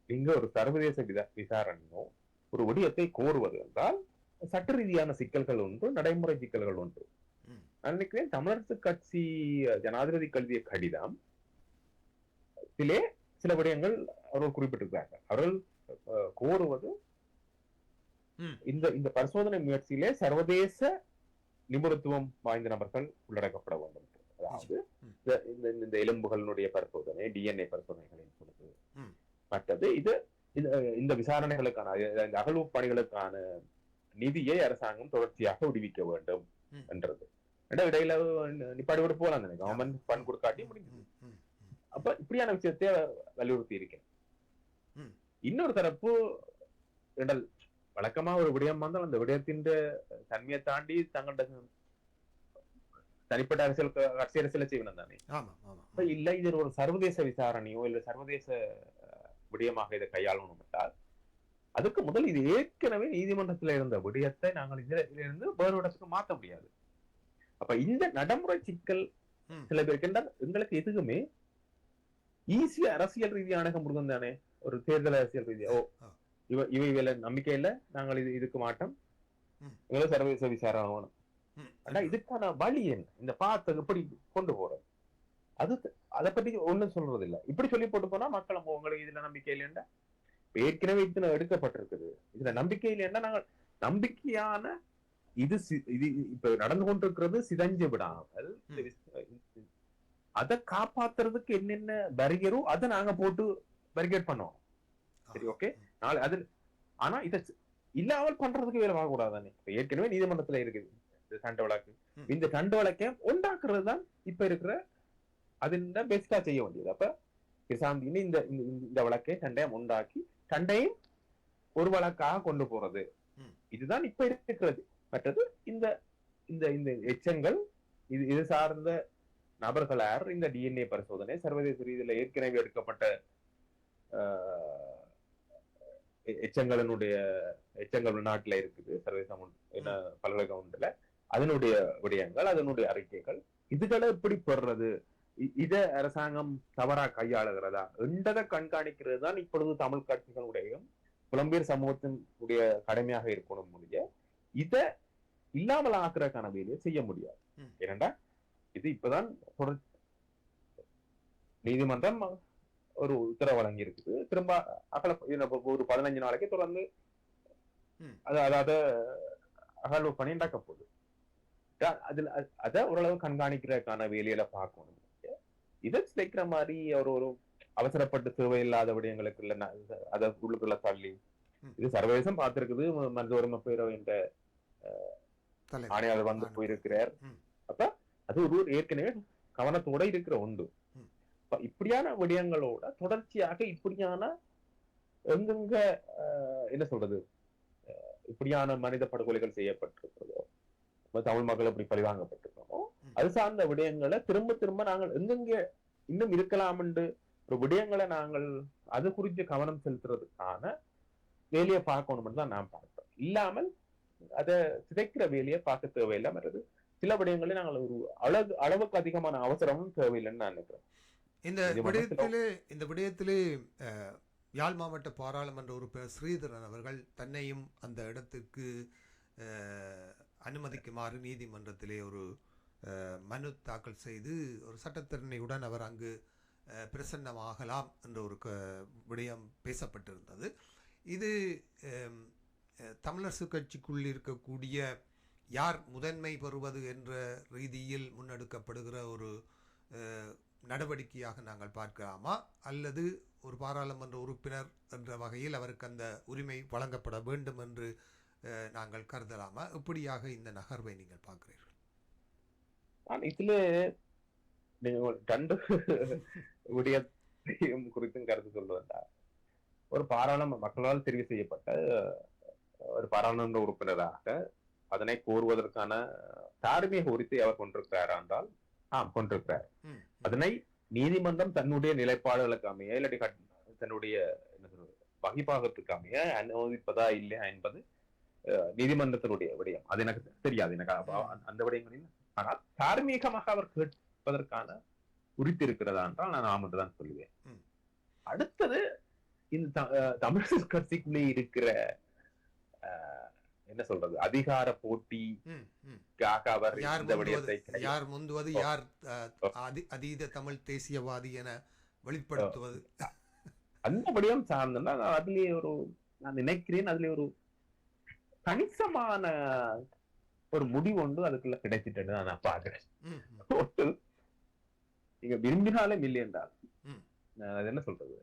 [SPEAKER 2] நீங்க ஒரு சர்வதேச விசாரணையோ ஒரு விடயத்தை கோருவது என்றால் சட்ட ரீதியான சிக்கல்கள் ஒன்று, நடைமுறை சிக்கல்கள் ஒன்று. நினைக்கிறேன் தமிழரசு கட்சி ஜனாதிபதி கல்விய கடிதம் சில விடயங்கள் அவர்கள் குறிப்பிட்டிருக்கிறார்கள். அவர்கள் கோருவது இந்த பரிசோதனை முயற்சியிலே சர்வதேச நிபுணத்துவம் வாய்ந்த நபர்கள் உள்ளடக்கப்பட வேண்டும். அதாவது இந்த எலும்புகளினுடைய பரிசோதனை, டிஎன்ஏ பரிசோதனைகளின் பொழுது மற்றது இந்த விசாரணைகளுக்கான அகழ்வு பணிகளுக்கான நிதியை அரசாங்கம் தொடர்ச்சியாக விடுவிக்க வேண்டும் என்றது. இடையில நிப்பாடி விட போலாம் தானே, கவர்மெண்ட் பண் கொடுக்காட்டி முடிஞ்சது. அப்ப இப்படியான விஷயத்தை வலியுறுத்தி இருக்கேன். இன்னொரு தரப்பு வழக்கமா ஒரு விடயம் வந்தால் அந்த விடயத்தின் தன்மையை தாண்டி தங்களோட தனிப்பட்ட அரசியலை செய்யணும் தானே. இல்ல இது ஒரு சர்வதேச விசாரணையோ இல்ல சர்வதேச விடயமாக இதை கையாளணும் என்றால் அதுக்கு முதல் இது ஏற்கனவே நீதிமன்றத்துல இருந்த விடயத்தை நாங்கள் இதுல இருந்து வேறு இடத்துக்கு மாற்ற முடியாது. அப்ப இந்த நடைமுறை சிக்கல் சில பேருக்கு என்றால் எங்களுக்கு எதுக்குமே ஈஸியா அரசியல் ரீதியா அணுக முடியும் தானே. ஒரு தேர்தல் அரசியல் ரீதியா இவை நம்பிக்கை இல்ல, நாங்கள் இதுக்கு மாட்டோம், இவ்வளவு சர்வதேச விசாரணை வேணும். ஆனா இதுக்கான வழி என்ன, இந்த பாத்தை எப்படி கொண்டு போறது, அதை பத்தி ஒண்ணும் சொல்றது இல்ல. இப்படி சொல்லி போட்டு போனா மக்கள் உங்களுக்கு இதுல நம்பிக்கை இல்லையா, ஏற்கனவே இதுல எடுக்கப்பட்டிருக்குது, இதுல நம்பிக்கை இல்லையா, நாங்கள் நம்பிக்கையான இது இப்ப நடந்து கொண்டிருக்கிறது சிதஞ்சு விடாமல் அதை காப்பாத்துறதுக்கு என்னென்ன பேரியரோ அதை நாங்க போட்டு பேரிகேட் பண்ணுவோம். சரி, ஓகே. நாளை அது ஆனா இதை இல்லாமல் பண்றதுக்கு வேலை வாங்கக்கூடாதானே. ஏற்கனவே நீதிமன்றத்துல இருக்குது இந்த சண்டை வழக்கு. இந்த சண்டை வழக்கை உண்டாக்குறது தான் இப்ப இருக்கிற அதுல பெஸ்டா செய்ய வேண்டியது. அப்ப கிருசாந்தின்னு இந்த வழக்கை சண்டையை உண்டாக்கி சண்டையும் ஒரு வழக்காக கொண்டு போறது, இதுதான் இப்ப இருக்கிறது. மற்றது இந்த இந்த எச்சங்கள் இது சார்ந்த நபர்கள் யார், இந்த டிஎன்ஏ பரிசோதனை சர்வதேச ரீதியில ஏற்கனவே எடுக்கப்பட்ட எச்சங்கள் நாட்டுல இருக்குது, சர்வதேச பல்கலைக்கழகத்துல அதனுடைய விடயங்கள், அதனுடைய அறிக்கைகள், இதுகளை எப்படி பெறுறது, இத அரசாங்கம் தவறா கையாளுகிறதா என்றதை கண்காணிக்கிறது தான் இப்பொழுது தமிழ் கட்சிகளுடைய புலம்பெயர் சமூகத்தினுடைய கடமையாக இருக்கணும். முடிய இத இல்லாமல் ஆக்குறதுக்கான வேலையை செய்ய முடியாது. ஏனண்டா இது இப்பதான் நீதிமன்றம் ஒரு உத்தரவு வழங்கி இருக்குது. திரும்ப ஒரு 15 நாளைக்கு தொடர்ந்து அதாவது அகழ்வு பணி நடக்க போகுது. அதுல அத ஓரளவு கண்காணிக்கிறதுக்கான வேலையில பார்க்கணும். இதை சிலைக்கிற மாதிரி ஒரு அவசரப்பட்டு தேவையில்லாத விடயங்களுக்கு இல்ல அதை உள்ளுக்குள்ள தள்ளி இது சர்வதேசம் பார்த்திருக்குது. மனித உரிமை பேரவை என்ற
[SPEAKER 1] தலைவர்.
[SPEAKER 2] ஆணையாளர் வந்து போயிருக்கிறார். அப்ப அது ஒரு ஏற்கனவே கவனத்தோட இருக்கிற ஒன்று. இப்படியான விடயங்களோட தொடர்ச்சியாக இப்படியான எங்கெங்க என்ன சொல்றது இப்படியான மனித படுகொலைகள் செய்யப்பட்டிருக்கிறதோ, தமிழ் மக்கள் எப்படி பழிவாங்கப்பட்டிருக்கோமோ அது சார்ந்த விடயங்களை திரும்ப திரும்ப நாங்கள் எங்கெங்க இன்னும் இருக்கலாம் என்று ஒரு விடயங்களை நாங்கள் அது குறித்து கவனம் செலுத்துறதுக்கான வேலையை பார்க்கணும் தான் நான் பார்ப்பேன். இல்லாமல் அதை சிதைக்கிற வேலையை பார்க்க தேவையில்லாம வருது. சில விடயங்களை நாங்கள் ஒரு அளவுக்கு அதிகமான அவசரமும் தேவையில்லைன்னு நான் நினைக்கிறேன்.
[SPEAKER 1] இந்த விடயத்திலே யாழ் மாவட்ட பாராளுமன்ற உறுப்பினர் ஸ்ரீதரன் அவர்கள் தன்னையும் அந்த இடத்திற்கு அனுமதிக்குமாறு நீதிமன்றத்திலே ஒரு மனு தாக்கல் செய்து ஒரு சட்டத்திறனையுடன் அவர் அங்கு பிரசன்னமாகலாம் என்ற ஒரு விடயம் பேசப்பட்டிருந்தது. இது தமிழரசு கட்சிக்குள் இருக்கக்கூடிய யார் முதன்மை பெறுவது என்ற ரீதியில் முன்னெடுக்கப்படுகிற ஒரு நடவடிக்கையாக நாங்கள் பார்க்கலாமா, அல்லது ஒரு பாராளுமன்ற உறுப்பினர் என்ற வகையில் அவருக்கு அந்த உரிமை வழங்கப்பட வேண்டும் என்று நாங்கள் கருதலாமா? எப்படியாக இந்த நகர்வை நீங்கள் பார்க்கிறீர்கள்?
[SPEAKER 2] இதுல நீங்கள் ரெண்டு விடயத்தையும் குறித்தும் கருத்து சொல்லுவதா, ஒரு பாராளுமன்ற மக்களால் தெரிவு செய்யப்பட்ட ஒரு பாராளுமன்ற உறுப்பினராக அதனை கோருவதற்கான தார்மீக உரித்தை அவர் கொண்டிருக்கிறார் என்றால் கொண்டிருக்கிறார். அதனை நீதிமன்றம் தன்னுடைய நிலைப்பாடுகளுக்கு அமைய இல்லாட்டி தன்னுடைய வகிபாகத்துக்கு அமைய அனுமதிப்பதா இல்லையா என்பது நீதிமன்றத்தினுடைய விடயம். அது எனக்கு தெரியாது, எனக்கு அந்த விடயங்களில். ஆனால் தார்மீகமாக அவர் கேட்பதற்கான உரித்து இருக்கிறதா என்றால் நான் ஆம் என்றுதான் சொல்லுவேன். அடுத்தது இந்த தமிழ் கட்சிக்குள்ளே இருக்கிற என்ன சொல்றது அதிகார போட்டி,
[SPEAKER 1] யார் முந்துவது, யார் அதீத தமிழ் தேசியவாதி என வெளிப்படுத்துவது,
[SPEAKER 2] அந்த விடயம் சார்ந்தா அதுலயே ஒரு நான் நினைக்கிறேன் அதுல ஒரு கணிசமான ஒரு முடிவு ஒன்று அதுக்குள்ள கிடைச்சிட்டு நான் பாக்குறேன். நீங்க விரும்பினாலே மில்லியன்டா அது என்ன சொல்றது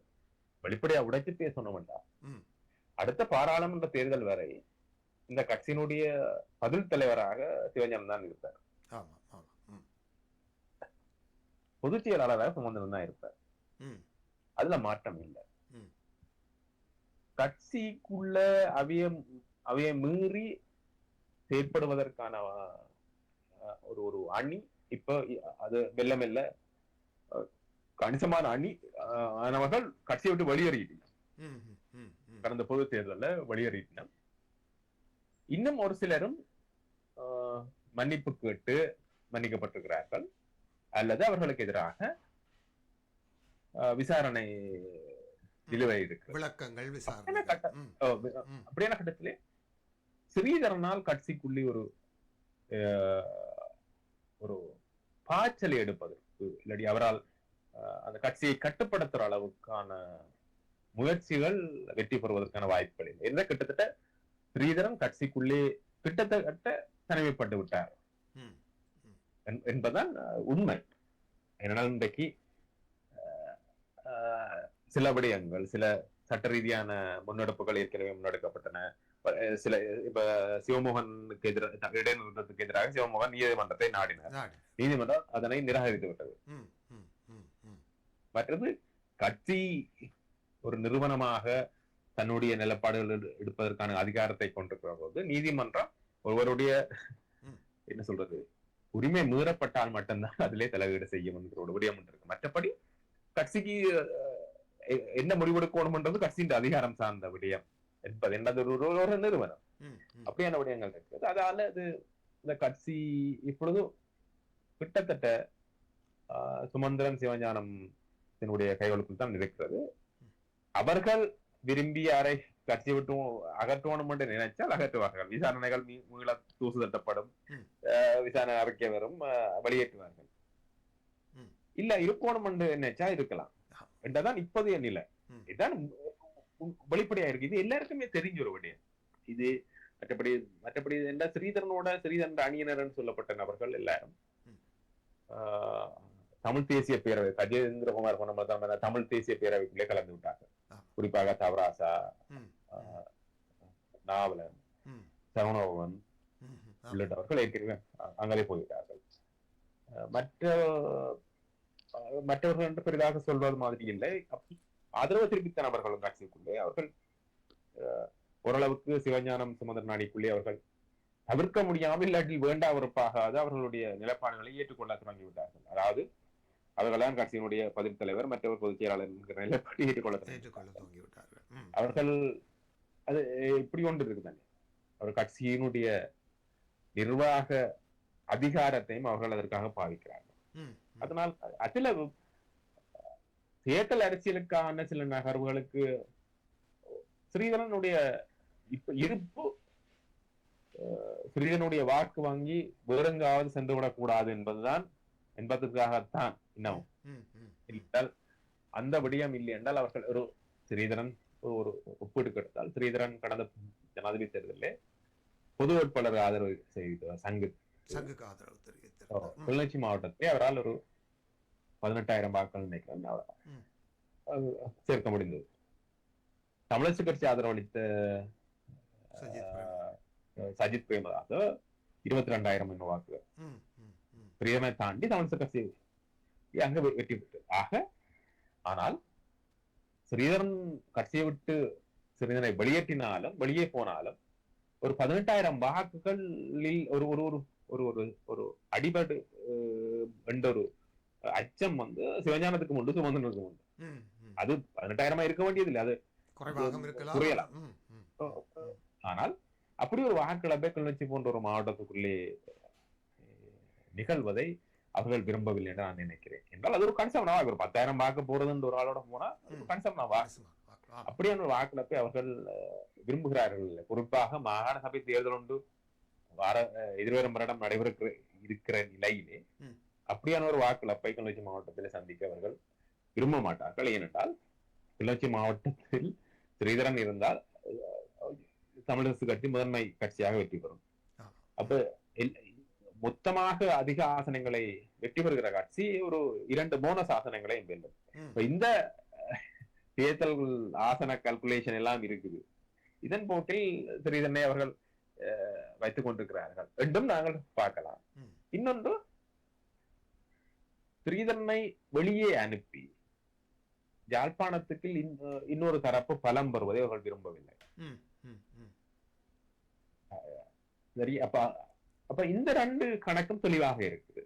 [SPEAKER 2] வெளிப்படையா உடைச்சு பேசணும்டா. அடுத்த பாராளுமன்ற தேர்தல் வரை இந்த கட்சியினுடைய பதில் தலைவராக சிவஞானம் தான் இருப்பார். பொதுச் செயலாளராக சுமந்திரன் தான் இருப்பார். அதுல மாற்றம் இல்லை. கட்சிக்குள்ள அவைய மீறி செயற்படுவதற்கான ஒரு அணி இப்ப அது மெல்ல மெல்ல கணிசமான அணி ஆனவர்கள் கட்சியை விட்டு வெளியேறிட்டனர். கடந்த பொது தேர்தலில் வெளியேறிட்டனர். இன்னும் ஒரு சிலரும் மன்னிப்பு கேட்டு மன்னிக்கப்பட்டிருக்கிறார்கள், அல்லது அவர்களுக்கு எதிராக விசாரணை நிலுவையில் இருக்கு
[SPEAKER 1] விளக்கங்கள்
[SPEAKER 2] அப்படியான கட்டத்திலே ஸ்ரீதரனால் கட்சிக்குள்ளே ஒரு பாய்ச்சலை எடுப்பதற்கு இல்லாட்டி அவரால் அந்த கட்சியை கட்டுப்படுத்துற அளவுக்கான முயற்சிகள் வெற்றி பெறுவதற்கான வாய்ப்புகள் இல்லை. என்ன கிட்டத்தட்ட ஸ்ரீதரன் கட்சிக்குள்ளே கிட்டத்தட்ட தனிமைப்பட்டு விட்டார் என்பதுதான் உண்மை. ஏன்னா இன்றைக்கு சில விடயங்கள், சில சட்ட ரீதியான முன்னெடுப்புகள் ஏற்கனவே முன்னெடுக்கப்பட்டன. சில இப்ப சிவமோகனுக்கு எதிராக இடைநிறுத்தத்துக்கு எதிராக சிவமோகன் நீதிமன்றத்தை நாடினார். நீதிமன்றம் அதனை நிராகரித்து விட்டது. மற்றது கட்சி ஒரு நிறுவனமாக தன்னுடைய நிலப்பாடுகள் எடுப்பதற்கான அதிகாரத்தை கொண்டிருக்கிற போது நீதிமன்றம் ஒருவருடைய என்ன சொல்றது உரிமை மீறப்பட்டால் மட்டும்தான் அதிலே தலையீடு செய்யும் என்கிற ஒரு விடயம் இருக்கு. மற்றபடி கட்சிக்கு என்ன முடிவெடுக்கணும்ன்றது கட்சியின் அதிகாரம் சார்ந்த விடயம் என்பது என்னது ஒரு நிறுவனம். அப்படியான விடயங்கள் இருக்குது. அதனால இது இந்த கட்சி இப்பொழுது கிட்டத்தட்ட சுமந்திரன் சிவஞானம் கைகளுக்குள் தான் இருக்கிறது. அவர்கள் விரும்பி யாரை கட்சி விட்டு அகற்றணும் என்று நினைச்சால் அகற்றுவார்கள். விசாரணைகள் மீள தூசு தட்டப்படும், விசாரணை அறிக்கை வரும், வெளியேற்றுவார்கள். இல்ல இருக்கணும் என்று நினைச்சா இருக்கலாம் என்றதான் இப்போதைய நிலை. இதுதான் வெளிப்படையா இருக்கு. இது எல்லாருக்குமே தெரிஞ்ச ஒரு விடயம். இது மற்றபடி என்ன ஸ்ரீதரன் அணியினர் சொல்லப்பட்ட நபர்கள் எல்லாரும் தமிழ் தேசிய பேரவை கஜேந்திரகுமார் பொன்னம்பலம் தமிழ் தேசிய பேரவைக்குள்ளே கலந்து விட்டார்கள். குறிப்பாக தவராசா, நாவலன், சரவணபவன், உள்ளிட்டவர்கள் ஏற்கனவே அங்கே போய்விட்டார்கள். மற்ற மற்றவர்கள் என்று பெரிதாக சொல்வது மாதிரி இல்லை. ஆதரவு தெரிவித்த நபர்களும் கட்சிக்குள்ளே அவர்கள் ஓரளவுக்கு சிவஞானம் சுமந்திரன் அணிக்குள்ளே அவர்கள் தவிர்க்க முடியாமல் இல்லாட்டில் வேண்டா வெறுப்பாகாது அவர்களுடைய நிலைப்பாடுகளை ஏற்றுக்கொள்ள தொடங்கிவிட்டார்கள். அதாவது அவர்கள்தான் கட்சியினுடைய பதிவு தலைவர், மற்றவர் பொதுச் செயலாளர் என்கிற நிலைப்பாடு ஏற்றுக்கொள்ள
[SPEAKER 1] தொடங்கிவிட்டார்கள்.
[SPEAKER 2] அவர்கள் அது இப்படி ஒன்று இருக்குதானே, அவர் கட்சியினுடைய நிர்வாக அதிகாரத்தையும் அவர்கள் அதற்காக பாவிக்கிறார்கள். அதனால் அதுல தேர்தல் அரசியலுக்கான சில நகர்வுகளுக்கு ஸ்ரீதரனுடைய இப்ப இருப்பு, ஸ்ரீதரனுடைய வாக்கு வாங்கி வேறெங்காவது சென்று விடக்கூடாது என்பதற்காகத்தான் இன்னும் அந்த விடயம் இல்லை என்றால் அவர்கள் ஒரு ஸ்ரீதரன் ஒரு ஒப்பீடு எடுத்தால் ஸ்ரீதரன் கடந்த ஜனாதிபதி தேர்தலில் பொது வேட்பாளர் ஆதரவு செய்த சங்குக்கு ஆதரவு தெரிவித்தார். கிளிநொச்சி மாவட்டத்தை அவரால் ஒரு 18,000 வாக்குகள் நினைக்கிறேன் சேர்க்க முடிந்தது. தமிழரசு கட்சி ஆதரவளித்த சஜித் பிரேமதாஸ் 22,000 வாக்குகள் பிரியமை தாண்டி தமிழரசு கட்சி அங்க வெற்றி பெற்று. ஆனால் ஸ்ரீதரன் கட்சியை விட்டு ஸ்ரீதரனை வெளியேற்றினாலும் வெளியே போனாலும் ஒரு 18,000 வாக்குகளில் ஒரு ஒரு ஒரு ஒரு ஒரு அடிபடு என்ற ஒரு அச்சம் சிவஞானத்துக்கு உண்டு, சுமந்திரனுக்கு உண்டு. அது 18,000 இருக்க வேண்டியதில்லை, அது குறையலாம். ஆனால் அப்படி ஒரு வாக்களிப்பை கிளிநொச்சி போன்ற ஒரு மாவட்டத்துக்குள்ளே நிகழ்வதை அவர்கள் விரும்பவில்லை என்று நான் நினைக்கிறேன். என்றால் அது ஒரு கன்சம்னா ஒரு 10,000 வாக்கு போறதுன்னு ஒரு ஆளோட போனா கன்சம்னா அப்படியான ஒரு வாக்களிப்பை அவர்கள் விரும்புகிறார்கள். குறிப்பாக மாகாண சபை தேர்தல் ஒன்று எதிர்வரும் வருடம் இருக்கிற நிலையிலே அப்படியான ஒரு வாக்களிப்பை கிளிநொச்சி மாவட்டத்தில் சந்திக்க அவர்கள் விரும்ப மாட்டார்கள். ஏனென்றால் கிளிநொச்சி மாவட்டத்தில் ஸ்ரீதரன் இருந்தால் தமிழரசு கட்சி முதன்மை கட்சியாக வெற்றி பெறும். அப்ப மொத்தமாக அதிக ஆசனங்களை வெற்றி பெறுகிற கட்சி ஒரு 2 போனஸ் ஆசனங்களை வெல்லும். இந்த தேர்தல் ஆசன கால்குலேஷன் எல்லாம் இருக்குது. இதன் போக்கில் ஸ்ரீதரனை அவர்கள் வைத்துக் கொண்டிருக்கிறார்கள் என்றும் நாங்கள் பார்க்கலாம். இன்னொன்று, ஸ்ரீதரனை வெளியே அனுப்பி யாழ்ப்பாணத்துக்கு இன்னொரு தரப்பு பலம் பெறுவதை அவர்கள் விரும்பவில்லை. சரி, அப்ப இந்த 2 கணக்கும் தெளிவாக இருக்குது.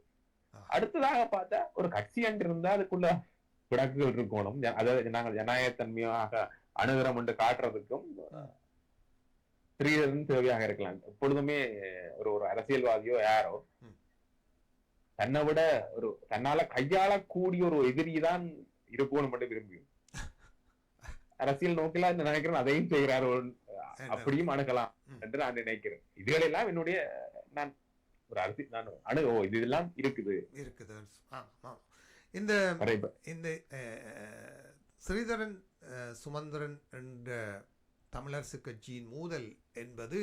[SPEAKER 2] அடுத்ததாக பார்த்தா ஒரு கட்சி என்று இருந்தா அதுக்குள்ள பிணக்குகள் இருக்கணும். அதாவது நாங்கள் ஜனநாயகத்தன்மையாக அணுகிறோம் என்று காட்டுறதுக்கும் ஸ்ரீதரன் தேவையாக இருக்கலாம். எப்பொழுதுமே ஒரு அரசியல்வாதியோ யாரோ தன்னை விட தன்னால கையாளக்கூடிய ஒரு எதிரிதான் இருக்கணும் என்று விரும்புகிறோம். அரசியல் நோக்கில நினைக்கிறேன் அதையும் செய்கிறார், அப்படியும் அணுகலாம் என்று நான் நினைக்கிறேன். இதுகளெல்லாம் என்னுடைய நான் ஒரு அரசியல் இதெல்லாம் இருக்குது.
[SPEAKER 1] இந்த ஸ்ரீதரன் சுமந்திரன் என்ற தமிழரசு கட்சியின் மோதல் என்பது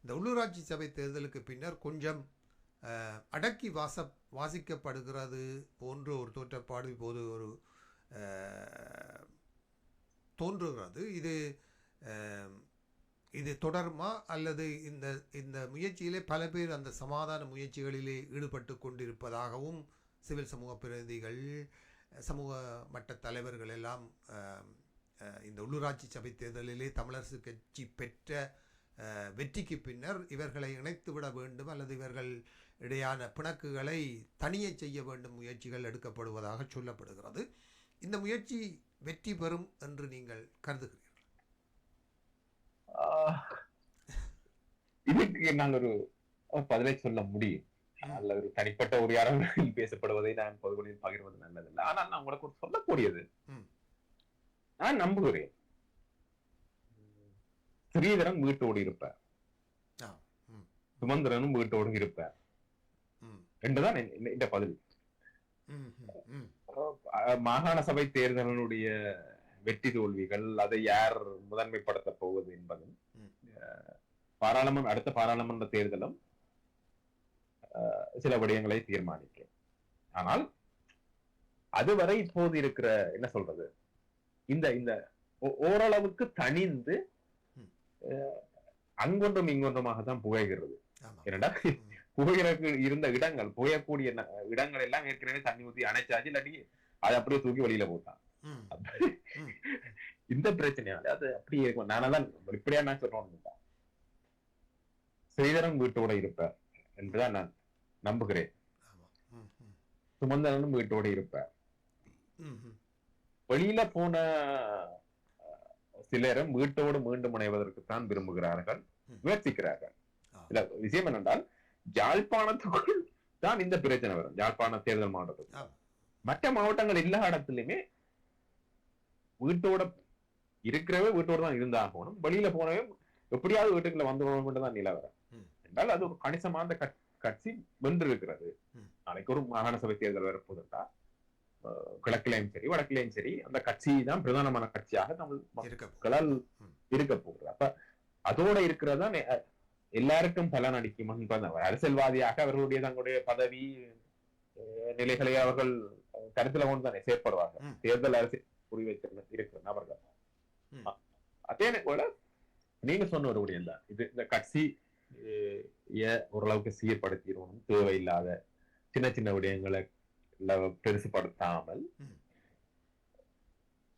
[SPEAKER 1] இந்த உள்ளூராட்சி சபை தேர்தலுக்கு பின்னர் கொஞ்சம் அடக்கி வாசிக்கப்படுகிறது போன்ற ஒரு தோற்றப்பாடு இப்போது ஒரு தோன்றுகிறது. இது தொடருமா அல்லது இந்த முயற்சியிலே பல பேர் அந்த சமாதான முயற்சிகளிலே ஈடுபட்டு கொண்டிருப்பதாகவும் சிவில் சமூக பிரதிநிதிகள், சமூக மட்ட தலைவர்கள் எல்லாம் இந்த உள்ளூராட்சி சபை தேர்தலிலே தமிழரசு கட்சி பெற்ற வெற்றிக்கு பின்னர் இவர்களை இணைத்துவிட வேண்டும் அல்லது இவர்கள் இடையான பிணக்குகளை தனியே செய்ய வேண்டும் முயற்சிகள் எடுக்கப்படுவதாக சொல்லப்படுகிறது. இந்த முயற்சி வெற்றி பெறும் என்று நீங்கள் கருதுகிறீர்கள்?
[SPEAKER 2] இதுக்கு என்னால் ஒரு பதிலை சொல்ல முடியும். அல்ல ஒரு தனிப்பட்ட ஒரு யாரால் பேசப்படுவதை நான் பொதுவெளியில் பகிர்வது நல்லதில்லை. ஆனால் நான் உங்களுக்கு ஒரு சொல்லக்கூடியது, நான் நம்புகிறேன் ஸ்ரீதரன் வீட்டோடு இருப்பார், சுமந்திரனும் வீட்டோடு இருப்பார் என்றுதான் இந்த பதில். மாகாண சபை தேர்தலுடைய வெற்றி தோல்விகள், அதை யார் முதன்மைப்படுத்த போவது என்பதும், அடுத்த பாராளுமன்ற தேர்தலும் சில விடயங்களை தீர்மானிக்கும். ஆனால் அதுவரை இப்போது இருக்கிற என்ன சொல்றது, இந்த ஓரளவுக்கு தனிந்து அங்கொன்றும் இங்கொன்றுமாக தான் புகைகிறது.
[SPEAKER 1] ஆமா.
[SPEAKER 2] ஏனண்டா புகையிறக்கு இருந்த இடங்கள், புகையக்கூடிய இடங்கள் எல்லாம் ஏற்கனவே தண்ணி ஊத்தி அணைச்சாச்சு, இல்லாட்டி அதை அப்படியே தூக்கி வெளியில போட்டான்.
[SPEAKER 1] ம், ம்.
[SPEAKER 2] இந்த பிரச்சனையால அது அப்படியே இருக்கும். நானதான் இப்படியா நான் சொல்றோம், ஸ்ரீதரன் வீட்டோட இருப்பார் என்றுதான் நான் நம்புகிறேன்.
[SPEAKER 1] ஆமா. ம், ம்.
[SPEAKER 2] சுமந்திரனும் வீட்டோட இருப்பார்.
[SPEAKER 1] ம், ம்.
[SPEAKER 2] வெளியில போன சிலரும் வீட்டோடு மீண்டும் இணைவதற்குத்தான் விரும்புகிறார்கள், முயற்சிக்கிறார்கள்.
[SPEAKER 1] ஆ.
[SPEAKER 2] இல்ல விஷயம் என்னென்றால், யாழ்ப்பாணத்துக்குள் தான் இந்த பிரச்சனை வரும். யாழ்ப்பாண தேர்தல் மாவட்டத்துக்கு
[SPEAKER 1] ஆமா.
[SPEAKER 2] மற்ற மாவட்டங்கள் எல்லா இடத்துலயுமே வீட்டோட இருக்கிறவே வீட்டோட தான் இருந்தாகணும். வெளியில போனவே எப்படியாவது வீட்டுக்குள்ள வந்துடணும் தான் நிலவரம்
[SPEAKER 1] ம்.
[SPEAKER 2] என்றால் அது ஒரு கணிசமான கட்சி வென்றிருக்கிறது.
[SPEAKER 1] ம்.
[SPEAKER 2] நாளைக்கு ஒரு மாகாண சபை தேர்தல் வரப்போதுண்டா, கிழக்கிலையும் சரி வடக்கிலையும் சரி அந்த கட்சி தான் பிரதானமான கட்சியாக தமிழ் மக்களால் இருக்க போகுது. அப்ப அதோட இருக்கிறதா எல்லாருக்கும் பலன் அடிக்கும் என்பது அரசியல்வாதியாக அவர்களுடைய தங்களுடைய பதவி நிலைகளை அவர்கள் கருத்துல கொண்டு தானே செயற்படுவார்கள். தேர்தல் அரசியல் புரி இருக்கிற நபர்கள். அதே போல நீங்க சொன்ன ஒரு விடயம் தான் இது. இந்த கட்சி ஓரளவுக்கு சீர்படுத்திடணும், தேவையில்லாத சின்ன சின்ன விடயங்களை பெருசுபடுத்தாமல்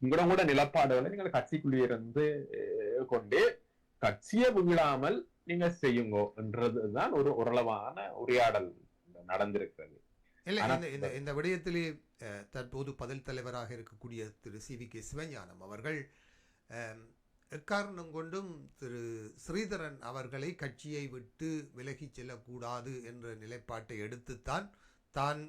[SPEAKER 2] உங்களோட நிலப்பாடுகளை நீங்கள் கட்சிக்குள்ளே இருந்து கொண்டு கட்சியை விழாமல் நீங்க செய்யுங்க என்றதுதான் ஒரு ஓரளவான உரையாடல் நடந்திருக்கிறது.
[SPEAKER 1] இந்த விடயத்திலே தற்போது பதில் தலைவராக இருக்கக்கூடிய திரு சி.வி.கே. சிவஞானம் அவர்கள் எக்காரணம் கொண்டும் திரு ஸ்ரீதரன் அவர்களை கட்சியை விட்டு விலகி செல்லக்கூடாது என்ற நிலைப்பாட்டை எடுத்துத்தான் தான்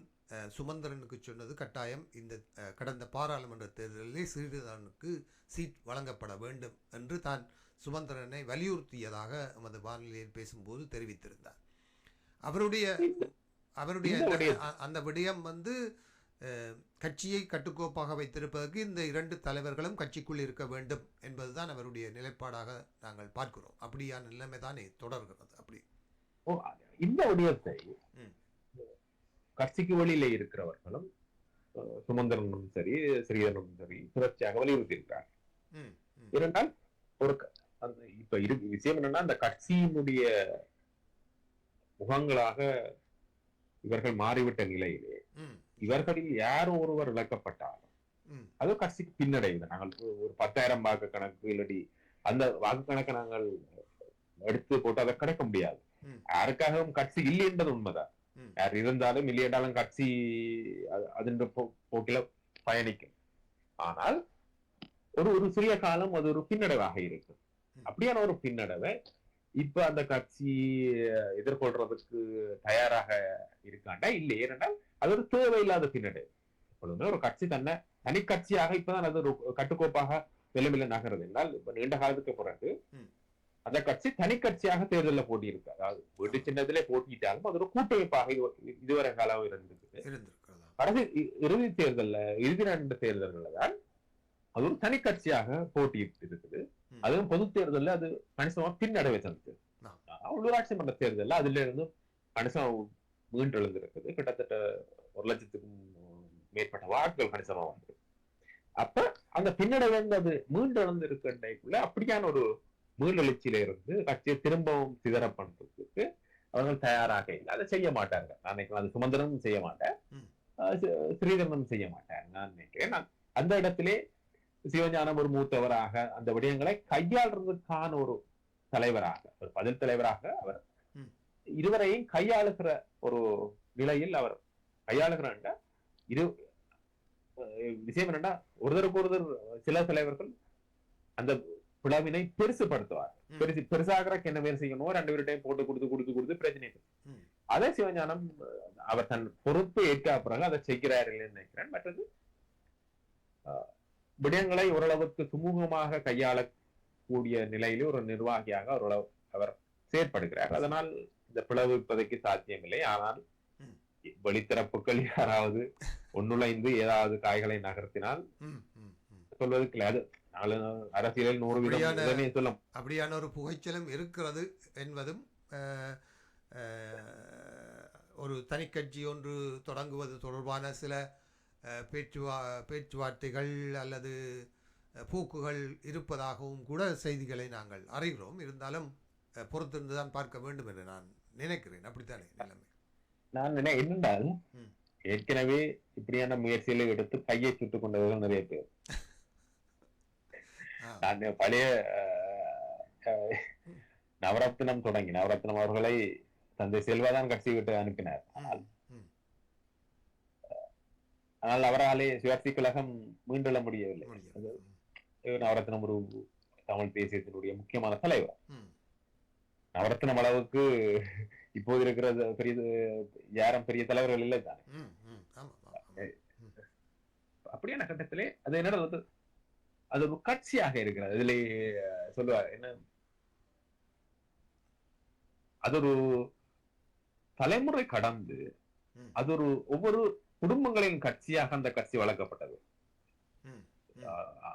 [SPEAKER 1] சுமந்திரனுக்கு சொன்னது, கட்டாயம் இந்த கடந்த பாராளுமன்ற தேர்தலில் ஸ்ரீதரனுக்கு சீட் வழங்கப்பட வேண்டும் என்று தான் சுமந்திரனை வலியுறுத்தியதாக எமது வானொலியில் பேசும்போது தெரிவித்திருந்தார். அவருடைய அந்த விடயம் கட்சியை கட்டுக்கோப்பாக வைத்திருப்பதற்கு இந்த இரண்டு தலைவர்களும் கட்சிக்குள் இருக்க வேண்டும் என்பதுதான் அவருடைய நிலைப்பாடாக நாங்கள் பார்க்கிறோம். அப்படியான நிலைமை தானே தொடர்கிறது. அப்படி
[SPEAKER 2] இந்த விடயத்தை கட்சிக்கு வெளியில இருக்கிறவர்களும் சுமந்திரனும் சரி ஸ்ரீதரனும் சரி தொடர்ச்சியாக வலியுறுத்தி இருக்கிறார். ஏனென்றால் இப்ப விஷயம் என்னன்னா, அந்த கட்சியினுடைய முகங்களாக இவர்கள் மாறிவிட்ட நிலையிலே இவர்களில் யார் ஒருவர் இழக்கப்பட்டாலும் அது கட்சிக்கு பின்னடைவு. நாங்கள் ஒரு 10,000 வாக்கு கணக்கு இல்லாட்டி அந்த வாக்கு கணக்கை நாங்கள் எடுத்து போட்டு அதை கிடைக்க முடியாது. யாருக்காகவும் கட்சி இல்லை என்பது உண்மைதான். யார் இருந்தாலும் இல்லையென்றாலும் கட்சி அதன் போக்கில பயணிக்கும். ஆனால் ஒரு சிறிய காலம் அது ஒரு பின்னடைவாக இருக்கும். அப்படியான ஒரு பின்னடைவை இப்ப அந்த கட்சி எதிர்கொள்றதுக்கு தயாராக இருக்காண்டா இல்லை. ஏனென்றால் அது ஒரு தேவையில்லாத பின்னடைவு. எப்பொழுதுமே ஒரு கட்சி தனி கட்சியாக இப்பதான் அது ஒரு கட்டுக்கோப்பாக நிலைமையில நகர்றது. என்றால் இப்ப நீண்ட காலத்துக்கு பிறகு அந்த கட்சி தனி கட்சியாக தேர்தலில் போட்டி இருக்கு. அதாவது வீட்டு சின்னத்திலே போட்டிட்டாலும் அது ஒரு கூட்டமைப்பாக இதுவரை காலம் இருந்திருக்கு. கடைசி இறுதி 2 தேர்தல்கள்ல தான் அது ஒரு தனி கட்சியாக போட்டியிட்டு இருக்குது. அதுவும் பொது தேர்தலில் அது கணிசமா பின்னடைவை தந்தது. உள்ளூராட்சி மன்ற தேர்தலில் அதுல இருந்து கணிசமா மீண்டு எழுந்திருக்குது. கிட்டத்தட்ட 1,00,000க்கும் மேற்பட்ட வாக்குகள் கணிசமா வந்து. அப்ப அந்த பின்னடைவு அது மீண்டு எழுந்திருக்குள்ள அப்படியான ஒரு மீளெழுச்சியில இருந்து கட்சியை திரும்பவும் சிதற பண்றதுக்கு அவர்கள் தயாராக இல்லை. அதை செய்ய மாட்டாங்க. நான் நினைக்கிறேன் அது சுமந்திரனும் செய்ய மாட்டேன், ஸ்ரீதரனும் செய்ய மாட்டாங்க. நான் நினைக்கிறேன் அந்த இடத்திலே சிவஞானம் ஒரு மூத்தவராக அந்த விடயங்களை கையாளுறதுக்கான ஒரு தலைவராக, ஒரு பதில் தலைவராக அவர் இருவரையும் கையாளுகிற ஒரு நிலையில் அவர் கையாளுகிற விஷயம் என்னன்னா, ஒருத்தருக்கு ஒருத்தர் சில தலைவர்கள் அந்த பிளவினை பெருசுபடுத்துவார். பெருசாகிறக்கு என்ன வேறு செய்யணும், 2 பேர்டையும் போட்டு கொடுத்து பிரச்சனை. அதே சிவஞானம் அவர் தன் பொறுப்பு ஏற்க பிறகு அதை செய்கிறார் இல்லைன்னு நினைக்கிறேன். மற்றது விடயங்களை ஓரளவுக்கு சுமூகமாக கையாளக்கூடிய நிலையிலே ஒரு நிர்வாகியாக அவர் செயற்படுகிறார். அதனால் இந்த பிளவு இப்போதைக்கு சாத்தியமில்லை. ஆனால் வெளித்திறப்புகள் யாராவது ஒன்னுழைந்து ஏதாவது காய்களை நகர்த்தினால் சொல்வதற்கு இல்லை. அது அரசியலில் 100% சொல்லும்.
[SPEAKER 1] அப்படியான ஒரு புகைச்சலும் இருக்கிறது என்பதும் ஒரு தனிக்கட்சி ஒன்று தொடங்குவது தொடர்பான சில பேச்சுவார்த்தைகள் அல்லது போக்குகள் இருப்பதாகவும் கூட செய்திகளை நாங்கள் அறிகிறோம். இருந்தாலும் பொறுத்திருந்துதான் பார்க்க வேண்டும் என்று நான் நினைக்கிறேன். அப்படித்தானே நிலைமை?
[SPEAKER 2] நான் என்னென்றால் ஏற்கனவே இப்படியான முயற்சிகளை எடுத்து கையை சுட்டுக் கொண்டவர்கள் நிறைய பேர். நான் பழைய நவரத்னம் தொடங்கி நவரத்னம் அவர்களை தந்தை செல்வாதான் கட்சி விட்டு அனுப்பினார். ஆனால் அவராலே சுயாட்சி கழகம் மீண்டெழ முடியவில்லை. நவரத்னம் ஒரு தமிழ் தேசியத்தினுடைய முக்கியமான தலைவர். நவரத்னம் அளவுக்கு இப்போது இருக்கிற பெரிய யாரும் பெரிய தலைவர்கள் இல்லை தானே. அப்படியான கட்டத்திலே அது என்ன அது ஒரு கட்சியாக இருக்கிறது. இதுல சொல்லுவார் என்ன, அது ஒரு தலைமுறை கடந்து அது ஒரு ஒவ்வொரு குடும்பங்களின் கட்சியாக அந்த கட்சி வளர்க்கப்பட்டது.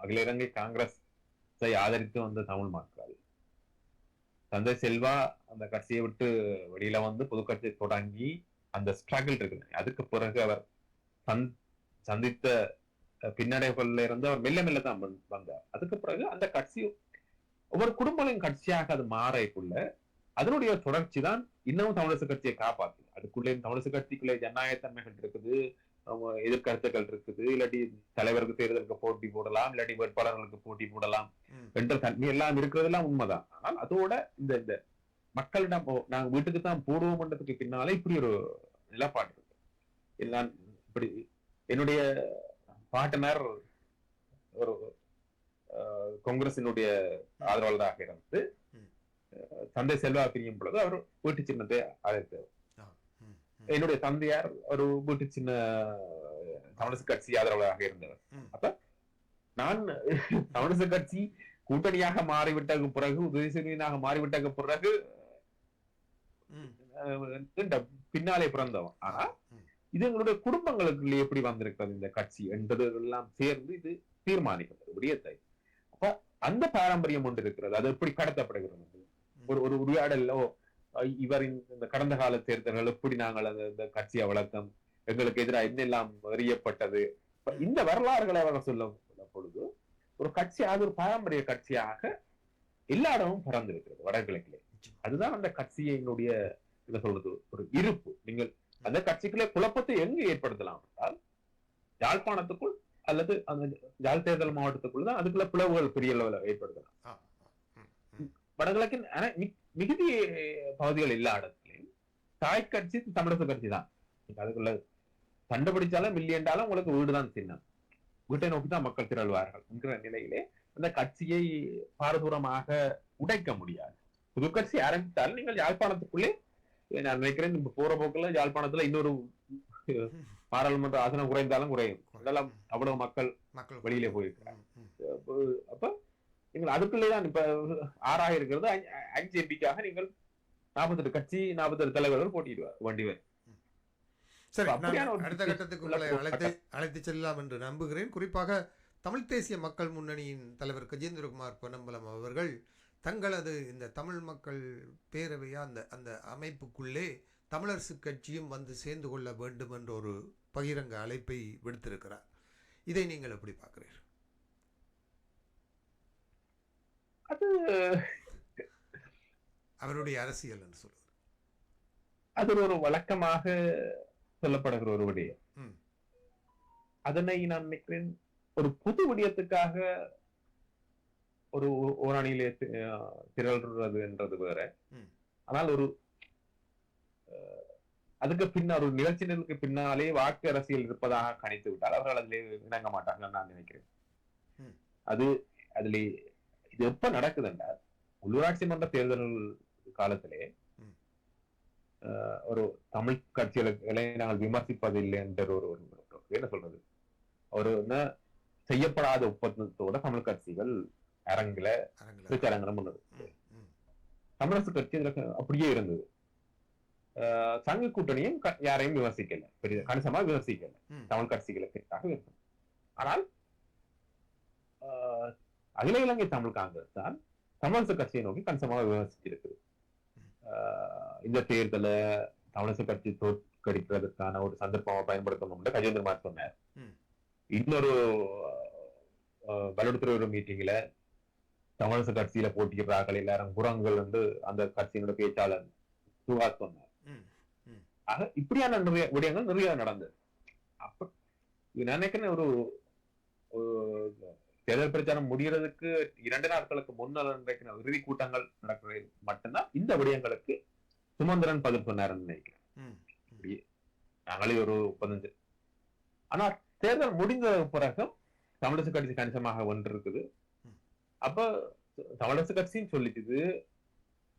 [SPEAKER 2] அகில இலங்கை காங்கிரஸை ஆதரித்து வந்த தமிழ் மக்கள் தந்தை செல்வா அந்த கட்சியை விட்டு வெளியில வந்து பொது கட்சியை தொடங்கி அந்த ஸ்ட்ரகிள் இருக்குது. அதுக்கு பிறகு அவர் சந்தித்த பின்னடைவுகள்ல இருந்து அவர் மெல்ல மெல்ல தான் வந்தார். அதுக்கு பிறகு அந்த கட்சி ஒவ்வொரு குடும்பங்களின் கட்சியாக அது மாறக்குள்ள அதனுடைய தொடர்ச்சி தான் இன்னமும் தமிழரசு கட்சியை காப்பாத்து. அதுக்குள்ளே தமிழரசு கட்சிக்குள்ளே ஜனநாயகத்தன்மைகள் இருக்குது, எதிர்கருத்துக்கள் இருக்குது, இல்லாட்டி தலைவருக்கு தேர்தலுக்கு போட்டி போடலாம், இல்லாட்டி வேட்பாளர்களுக்கு போட்டி போடலாம் என்ற தன்மை எல்லாம் இருக்கிறதெல்லாம் உண்மைதான். ஆனால் அதோட இந்த மக்களிடம் நாங்க வீட்டுக்கு தான் போடுவோம்ன்றதுக்கு பின்னாலே இப்படி ஒரு நிலப்பாடு இருக்கு. நான் இப்படி என்னுடைய பாட்டனர் ஒரு காங்கிரசினுடைய ஆதரவாளராக இருந்து தந்தை செல்வா பிரியும் பொழுது அவர் வீட்டு சின்னத்தை அழைத்தார். என்னுடைய தந்தையார் ஒரு வீட்டு சின்ன தமிழரசு கட்சி ஆதரவாளராக இருந்தவர். அப்ப நான் தமிழரசு கட்சி கூட்டணியாக மாறிவிட்டதுக்கு பிறகு, உதவிசனாக மாறிவிட்டதுக்கு பிறகு பின்னாலே பிறந்தவன். ஆனா இது எங்களுடைய குடும்பங்களுக்குள்ள எப்படி வந்திருக்கிறது இந்த கட்சி என்பது எல்லாம் சேர்ந்து இது தீர்மானிக்கிறது விடயத்தை. அப்ப அந்த பாரம்பரியம் ஒன்று இருக்கிறது. அது எப்படி கடத்தப்படுகிறது? ஒரு உரையாடல்ல இவரின் இந்த கடந்த கால தேர்தல்கள் எப்படி நாங்கள் அந்த கட்சியை வளர்த்தோம், எங்களுக்கு எதிராக என்னெல்லாம் எறியப்பட்டது, இந்த வரலாறுகளை அவர் சொல்ல பொழுது ஒரு கட்சியாக ஒரு பாரம்பரிய கட்சியாக எல்லா இடமும் பறந்திருக்கிறது வடகிழக்கிலே. அதுதான் அந்த கட்சியினுடைய என்ன சொல்றது ஒரு இருப்பு. நீங்கள் அந்த கட்சிக்குள்ளே குழப்பத்தை எங்கு ஏற்படுத்தலாம் என்றால் யாழ்ப்பாணத்துக்குள் அல்லது அந்த யாழ் தேர்தல் மாவட்டத்துக்குள் தான் அதுக்குள்ள பிளவுகள் பெரிய அளவில் ஏற்படுத்தலாம். வடகிழக்கின் மிகுதி பகுதிகள் எல்லா இடத்துலையும் தாய் கட்சி தமிழரசு கட்சி தான். அதுக்குள்ள சண்டை பிடிச்சாலும் மில்லியன்டாலும் உங்களுக்கு வீடுதான் சின்னம், வீட்டை நோக்கி தான் மக்கள் திரள்வார்கள் என்கிற நிலையிலே அந்த கட்சியை பாரதூரமாக உடைக்க முடியாது. புது கட்சி ஆரம்பித்தாலும் நீங்கள் யாழ்ப்பாணத்துக்குள்ளே, நான் நினைக்கிறேன் இப்ப போற போக்குல யாழ்ப்பாணத்துல இன்னொரு பாராளுமன்ற ஆசனம் குறைந்தாலும் குறையும். அவ்வளவு மக்கள் வெளியிலே போயிருக்கிறாங்க. அப்ப நீங்கள் அதுக்குள்ளேதான் இப்ப 6 இருக்கிறது. 5 எம்பிக்காக நீங்கள் 48 கட்சி 48 தலைவர்கள் போட்டிடுவார் வேண்டியவர்.
[SPEAKER 1] சரி, அடுத்த கட்டத்துக்கு உங்களை அழைத்து செல்லலாம் என்று நம்புகிறேன். குறிப்பாக தமிழ் தேசிய மக்கள் முன்னணியின் தலைவர் கஜேந்திரகுமார் பொன்னம்பலம் அவர்கள் தங்களது இந்த தமிழ் மக்கள் பேரவையா அந்த அமைப்புக்குள்ளே தமிழரசு கட்சியும் வந்து சேர்ந்து கொள்ள வேண்டும் என்ற ஒரு பகிரங்க அழைப்பை விடுத்திருக்கிறார். இதை நீங்கள் எப்படி பார்க்கிறீர்கள்?
[SPEAKER 2] அது
[SPEAKER 1] அவருடைய அரசியல் என்று சொல்வது
[SPEAKER 2] அது ஒரு வழக்கமாக சொல்லப்படுகிற ஒரு விடயம். அதனை நான் நினைக்கிறேன் ஒரு புது விடயத்துக்காக ஒரு ஓரணியிலே திரள்றது என்றது வேற. ஆனால் ஒரு அதுக்கு பின்னால் ஒரு நிகழ்ச்சிகளுக்கு பின்னாலே வாக்கு அரசியல் இருப்பதாக கணித்து விட்டால் அவர்கள் அதிலே இணங்க மாட்டார்கள் நான் நினைக்கிறேன். அது அதிலே இது எப்ப நடக்குது என்றால் உள்ளூராட்சி மன்ற தேர்தல் காலத்திலே ஒரு தமிழ் கட்சிகளை நாங்கள் விமர்சிப்பதில்லை என்ற ஒரு என்ன சொல்றது ஒரு செய்யப்படாத ஒப்பந்தத்தோட தமிழ் கட்சிகள் அரங்குல பிரச்சாரங்களும் முன்னது. தமிழரசு கட்சி அப்படியே இருந்தது. சங்க கூட்டணியும் யாரையும் விமர்சிக்கல, பெரிய கணிசமா விமர்சிக்கல தமிழ் கட்சிகளுக்கு. ஆனால் அகில இலங்கை தமிழ் காங்கிரஸ் தான் தமிழரசு கட்சியை நோக்கி கணிசமாக விமர்சிச்சிருக்கு. இந்த தேர்தலை தமிழரசு கட்சி தோற்கடிக்கிறதுக்கான ஒரு சந்தர்ப்பமா பயன்படுத்தணும் கஜேந்திரகுமார் சொன்னார். இன்னொரு வலுத்துறை ஒரு மீட்டிங்ல தமிழரசு கட்சியில போட்டிக்கிறார்கள் எல்லாரும் குரங்கள் வந்து அந்த கட்சியினுடைய பேச்சாளர் சுகாஸ் சொன்னார். ஆக இப்படியான நிறைய விடயங்கள் நிறைய நடந்தது. அப்ப நான் நினைக்கிறேன் ஒரு தேர்தல் பிரச்சாரம் முடிகிறதுக்கு 2 நாட்களுக்கு முன்னால் நினைக்கிற இறுதி கூட்டங்கள் நடக்கிறது மட்டும்தான் இந்த விடயங்களுக்கு சுமந்திரன் பதில் சொன்னார்ன்னு நினைக்கிறேன். நாங்களே ஒரு 15. ஆனா தேர்தல் முடிந்த பிறகு தமிழரசு கட்சி கணிசமாக வென்றிருக்குது. அப்ப தமிழரசு கட்சியும் சொல்லிச்சுது,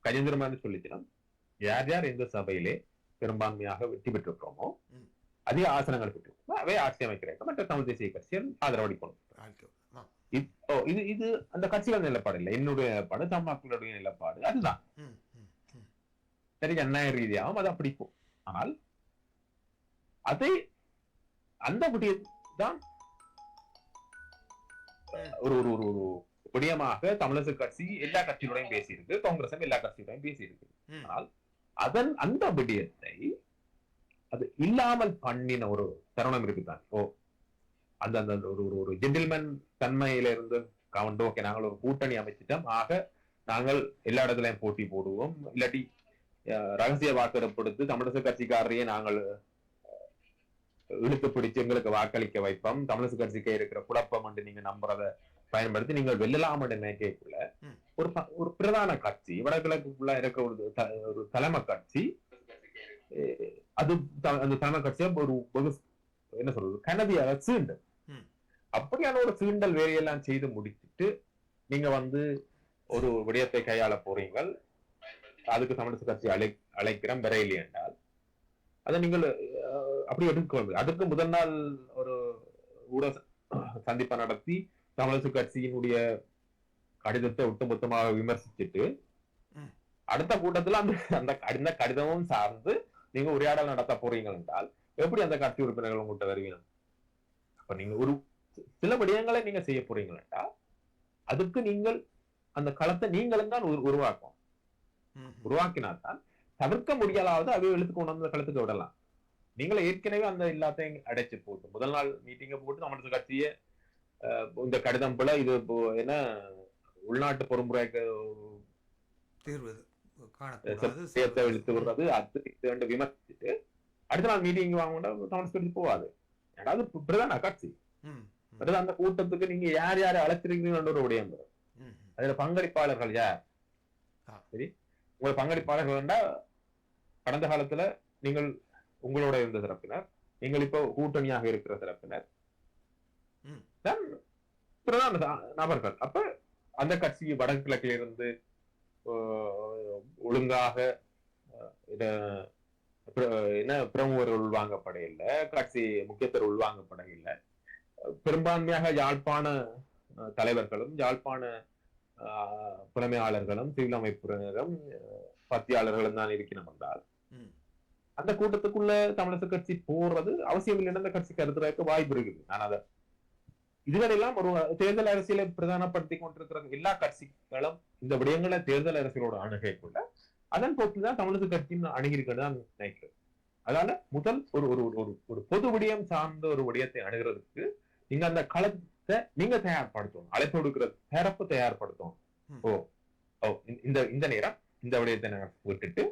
[SPEAKER 2] கஜேந்திரமான்னு சொல்லிச்சுன்னா யார் யார் எந்த சபையிலே பெரும்பான்மையாக வெற்றி பெற்றிருக்கிறோமோ அதிக ஆசனங்கள் பெற்றிருக்கோம் அவை ஆட்சி அமைக்கிறேன் மற்ற தமிழ் தேசிய கட்சிகள் ஆதரவளிக்கணும். இது இது அந்த கட்சிகள் நிலப்பாடு இல்லை, என்னுடைய நிலப்பாடு, தமிழ்நாட்டுடைய நிலப்பாடு அதுதான். சரி, ஜனநாயக ரீதியாகவும் அது அப்படி இருக்கும். ஆனால் அதை அந்த விடயத்தான் ஒரு ஒரு ஒரு விடயமாக தமிழரசு கட்சி எல்லா கட்சியோடையும் பேசியிருக்கு, காங்கிரசும் எல்லா கட்சியோடையும் பேசியிருக்கு. ஆனால் அதன் அந்த விடயத்தை அது இல்லாமல் பண்ணின ஒரு தருணம் இருக்குதான். அந்த அந்த ஒரு ஜென்டில்மேன் தன்மையில இருந்து கவுண்ட் ஓகே நாங்கள் ஒரு கூட்டணி அமைச்சிட்டோம், ஆக நாங்கள் எல்லா இடத்துலயும் போட்டி போடுவோம், இல்லாட்டி ரகசிய வாக்கெடுப்படுத்தி தமிழரசு கட்சிக்காரரையே நாங்கள் இழுத்து பிடிச்சு எங்களுக்கு வாக்களிக்க வைப்போம், தமிழரசு கட்சிக்கு இருக்கிற குழப்பம் என்று நீங்க நம்புறதை பயன்படுத்தி நீங்கள் வெல்லலாம் என்று நினைக்கக்குள்ள ஒரு பிரதான கட்சி வடகிழக்குள்ள இருக்க ஒரு தலைமை கட்சி, அது அந்த தலைமை கட்சியா ஒரு என்ன சொல்றது கனதியாக சீண்டல். அப்படியான ஒரு சீண்டல் வேலையெல்லாம் செய்து முடிச்சுட்டு நீங்க ஒரு விடயத்தை கையாள போறீங்கள், அதுக்கு தமிழரசு கட்சி அழைக்கிறோம் விரையில்லை என்றால் அதை நீங்கள் அப்படி எடுக்க. அதுக்கு முதல் நாள் ஒரு ஊடக சந்திப்பை நடத்தி தமிழரசு கட்சியினுடைய கடிதத்தை ஒட்டுமொத்தமாக விமர்சிச்சுட்டு அடுத்த கூட்டத்துல அந்த கடிதமும் சார்ந்து நீங்க உரையாடல் நடத்த போறீங்க என்றால் எப்படி அந்த கட்சி உறுப்பினர்கள் உங்கள்கிட்ட வருவீங்க? அப்ப நீங்க ஒரு சில விடயங்களை நீங்க செய்ய போறீங்க என்றால் அதுக்கு நீங்கள் அந்த களத்தை நீங்களும் தான் உருவாக்கினால்தான் தவிர்க்க முடியாதாவது அதை எழுத்து கொண்டு வந்து களத்துக்கு விடலாம். நீங்களே ஏற்கனவே அந்த எல்லாத்தையும் அடைச்சு போட்டு முதல் நாள் மீட்டிங்கை போட்டு தமிழரசு கட்சியை இந்த கடிதம் போல இது என்ன உள்நாட்டு பொறுமுறைக்கு இழுத்து விடுறது அது விமர்சிச்சுட்டு அடுத்த நாள் மீட்டிங் வாங்க தமிழரசு கட்சி போவாது. ஏதாவது பிரதான கட்சி அந்த கூட்டத்துக்கு நீங்க யார் யாரை அழைச்சிருக்கீங்கன்ற ஒரு விடயம் வரும். அதுல பங்களிப்பாளர்கள் யார்? சரி, உங்களை பங்களிப்பாளர்கள் கடந்த காலத்துல நீங்கள் உங்களோட இருந்த சிறப்பினர், நீங்கள் இப்போ கூட்டணியாக இருக்கிற சிறப்பினர் பிரதான நபர்கள். அப்ப அந்த கட்சி வடகிழக்கில் இருந்து ஒழுங்காக என்ன பிரமுகர்கள் உள்வாங்கப்பட இல்லை, கட்சி முக்கியத்தர் உள்வாங்கப்பட இல்லை. பெரும்பான்மையாக யாழ்ப்பாண தலைவர்களும் யாழ்ப்பாண புலமையாளர்களும் சிவில் அமைப்பினரும் பத்தியாளர்களும் தான் இருக்கணும் என்றால் அந்த கூட்டத்துக்குள்ள தமிழரசு கட்சி போறது அவசியம் இல்லைன்னு அந்த கட்சி கருத்துறதுக்கு வாய்ப்பு இருக்குது. நான் அதை இதுகளெல்லாம் ஒரு தேர்தல் அரசியலை பிரதானப்படுத்தி கொண்டிருக்கிற எல்லா கட்சிகளும் இந்த விடயங்களை தேர்தல் அரசியலோட அணுகைக்குள்ள அதன் போக்குதான் தமிழரசு கட்சியின் அணுகிருக்கிறது தான் நினைக்கிறேன். அதனால முதல் ஒரு ஒரு பொது விடயம் சார்ந்த ஒரு விடயத்தை அணுகிறதுக்கு நீங்க அந்த களத்தை நீங்க தயார்படுத்தணும், அழைப்பு கொடுக்கிற தரப்பு தயார்படுத்தணும். இந்த நேரம் இந்த விடயத்தை விட்டுட்டு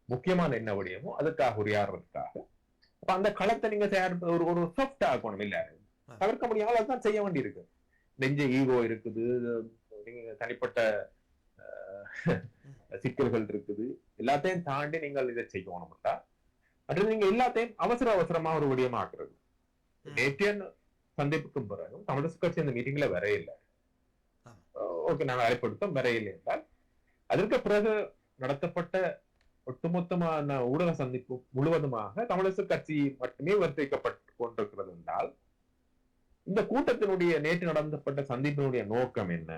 [SPEAKER 2] முக்கியமான என்ன விடயமோ அதுக்காக உரையாடுறதுக்காக அப்ப அந்த களத்தை நீங்க தயார் ஒரு சாஃப்ட் ஆக்கணும். இல்ல தவிர்க்க முடியாமல் அதுதான் செய்ய வேண்டி இருக்கு. நெஞ்ச ஈகோ இருக்குது, நீங்க தனிப்பட்ட சிக்கல்கள் இருக்குது, எல்லாத்தையும் தாண்டி நீங்கள் இதை செய்யணும்ட்டா அடுத்து நீங்க எல்லாத்தையும் அவசரமா ஒரு விடயமா ஆக்குறது. நேற்றைய சந்திப்புக்கும் பிறகு தமிழரசு கட்சி அந்த மீட்டிங்ல வரையில்லை. ஓகே, நாங்கள் அழைப்படுத்தோம் வரையில்லை என்றால் அதற்கு பிறகு நடத்தப்பட்ட ஒட்டுமொத்தமான ஊடக சந்திப்பு முழுவதுமாக தமிழரசு கட்சி மட்டுமே வர்த்திக்கப்பட்டு கொண்டிருக்கிறது என்றால் இந்த கூட்டத்தினுடைய நேற்று நடத்தப்பட்ட சந்திப்பினுடைய நோக்கம் என்ன,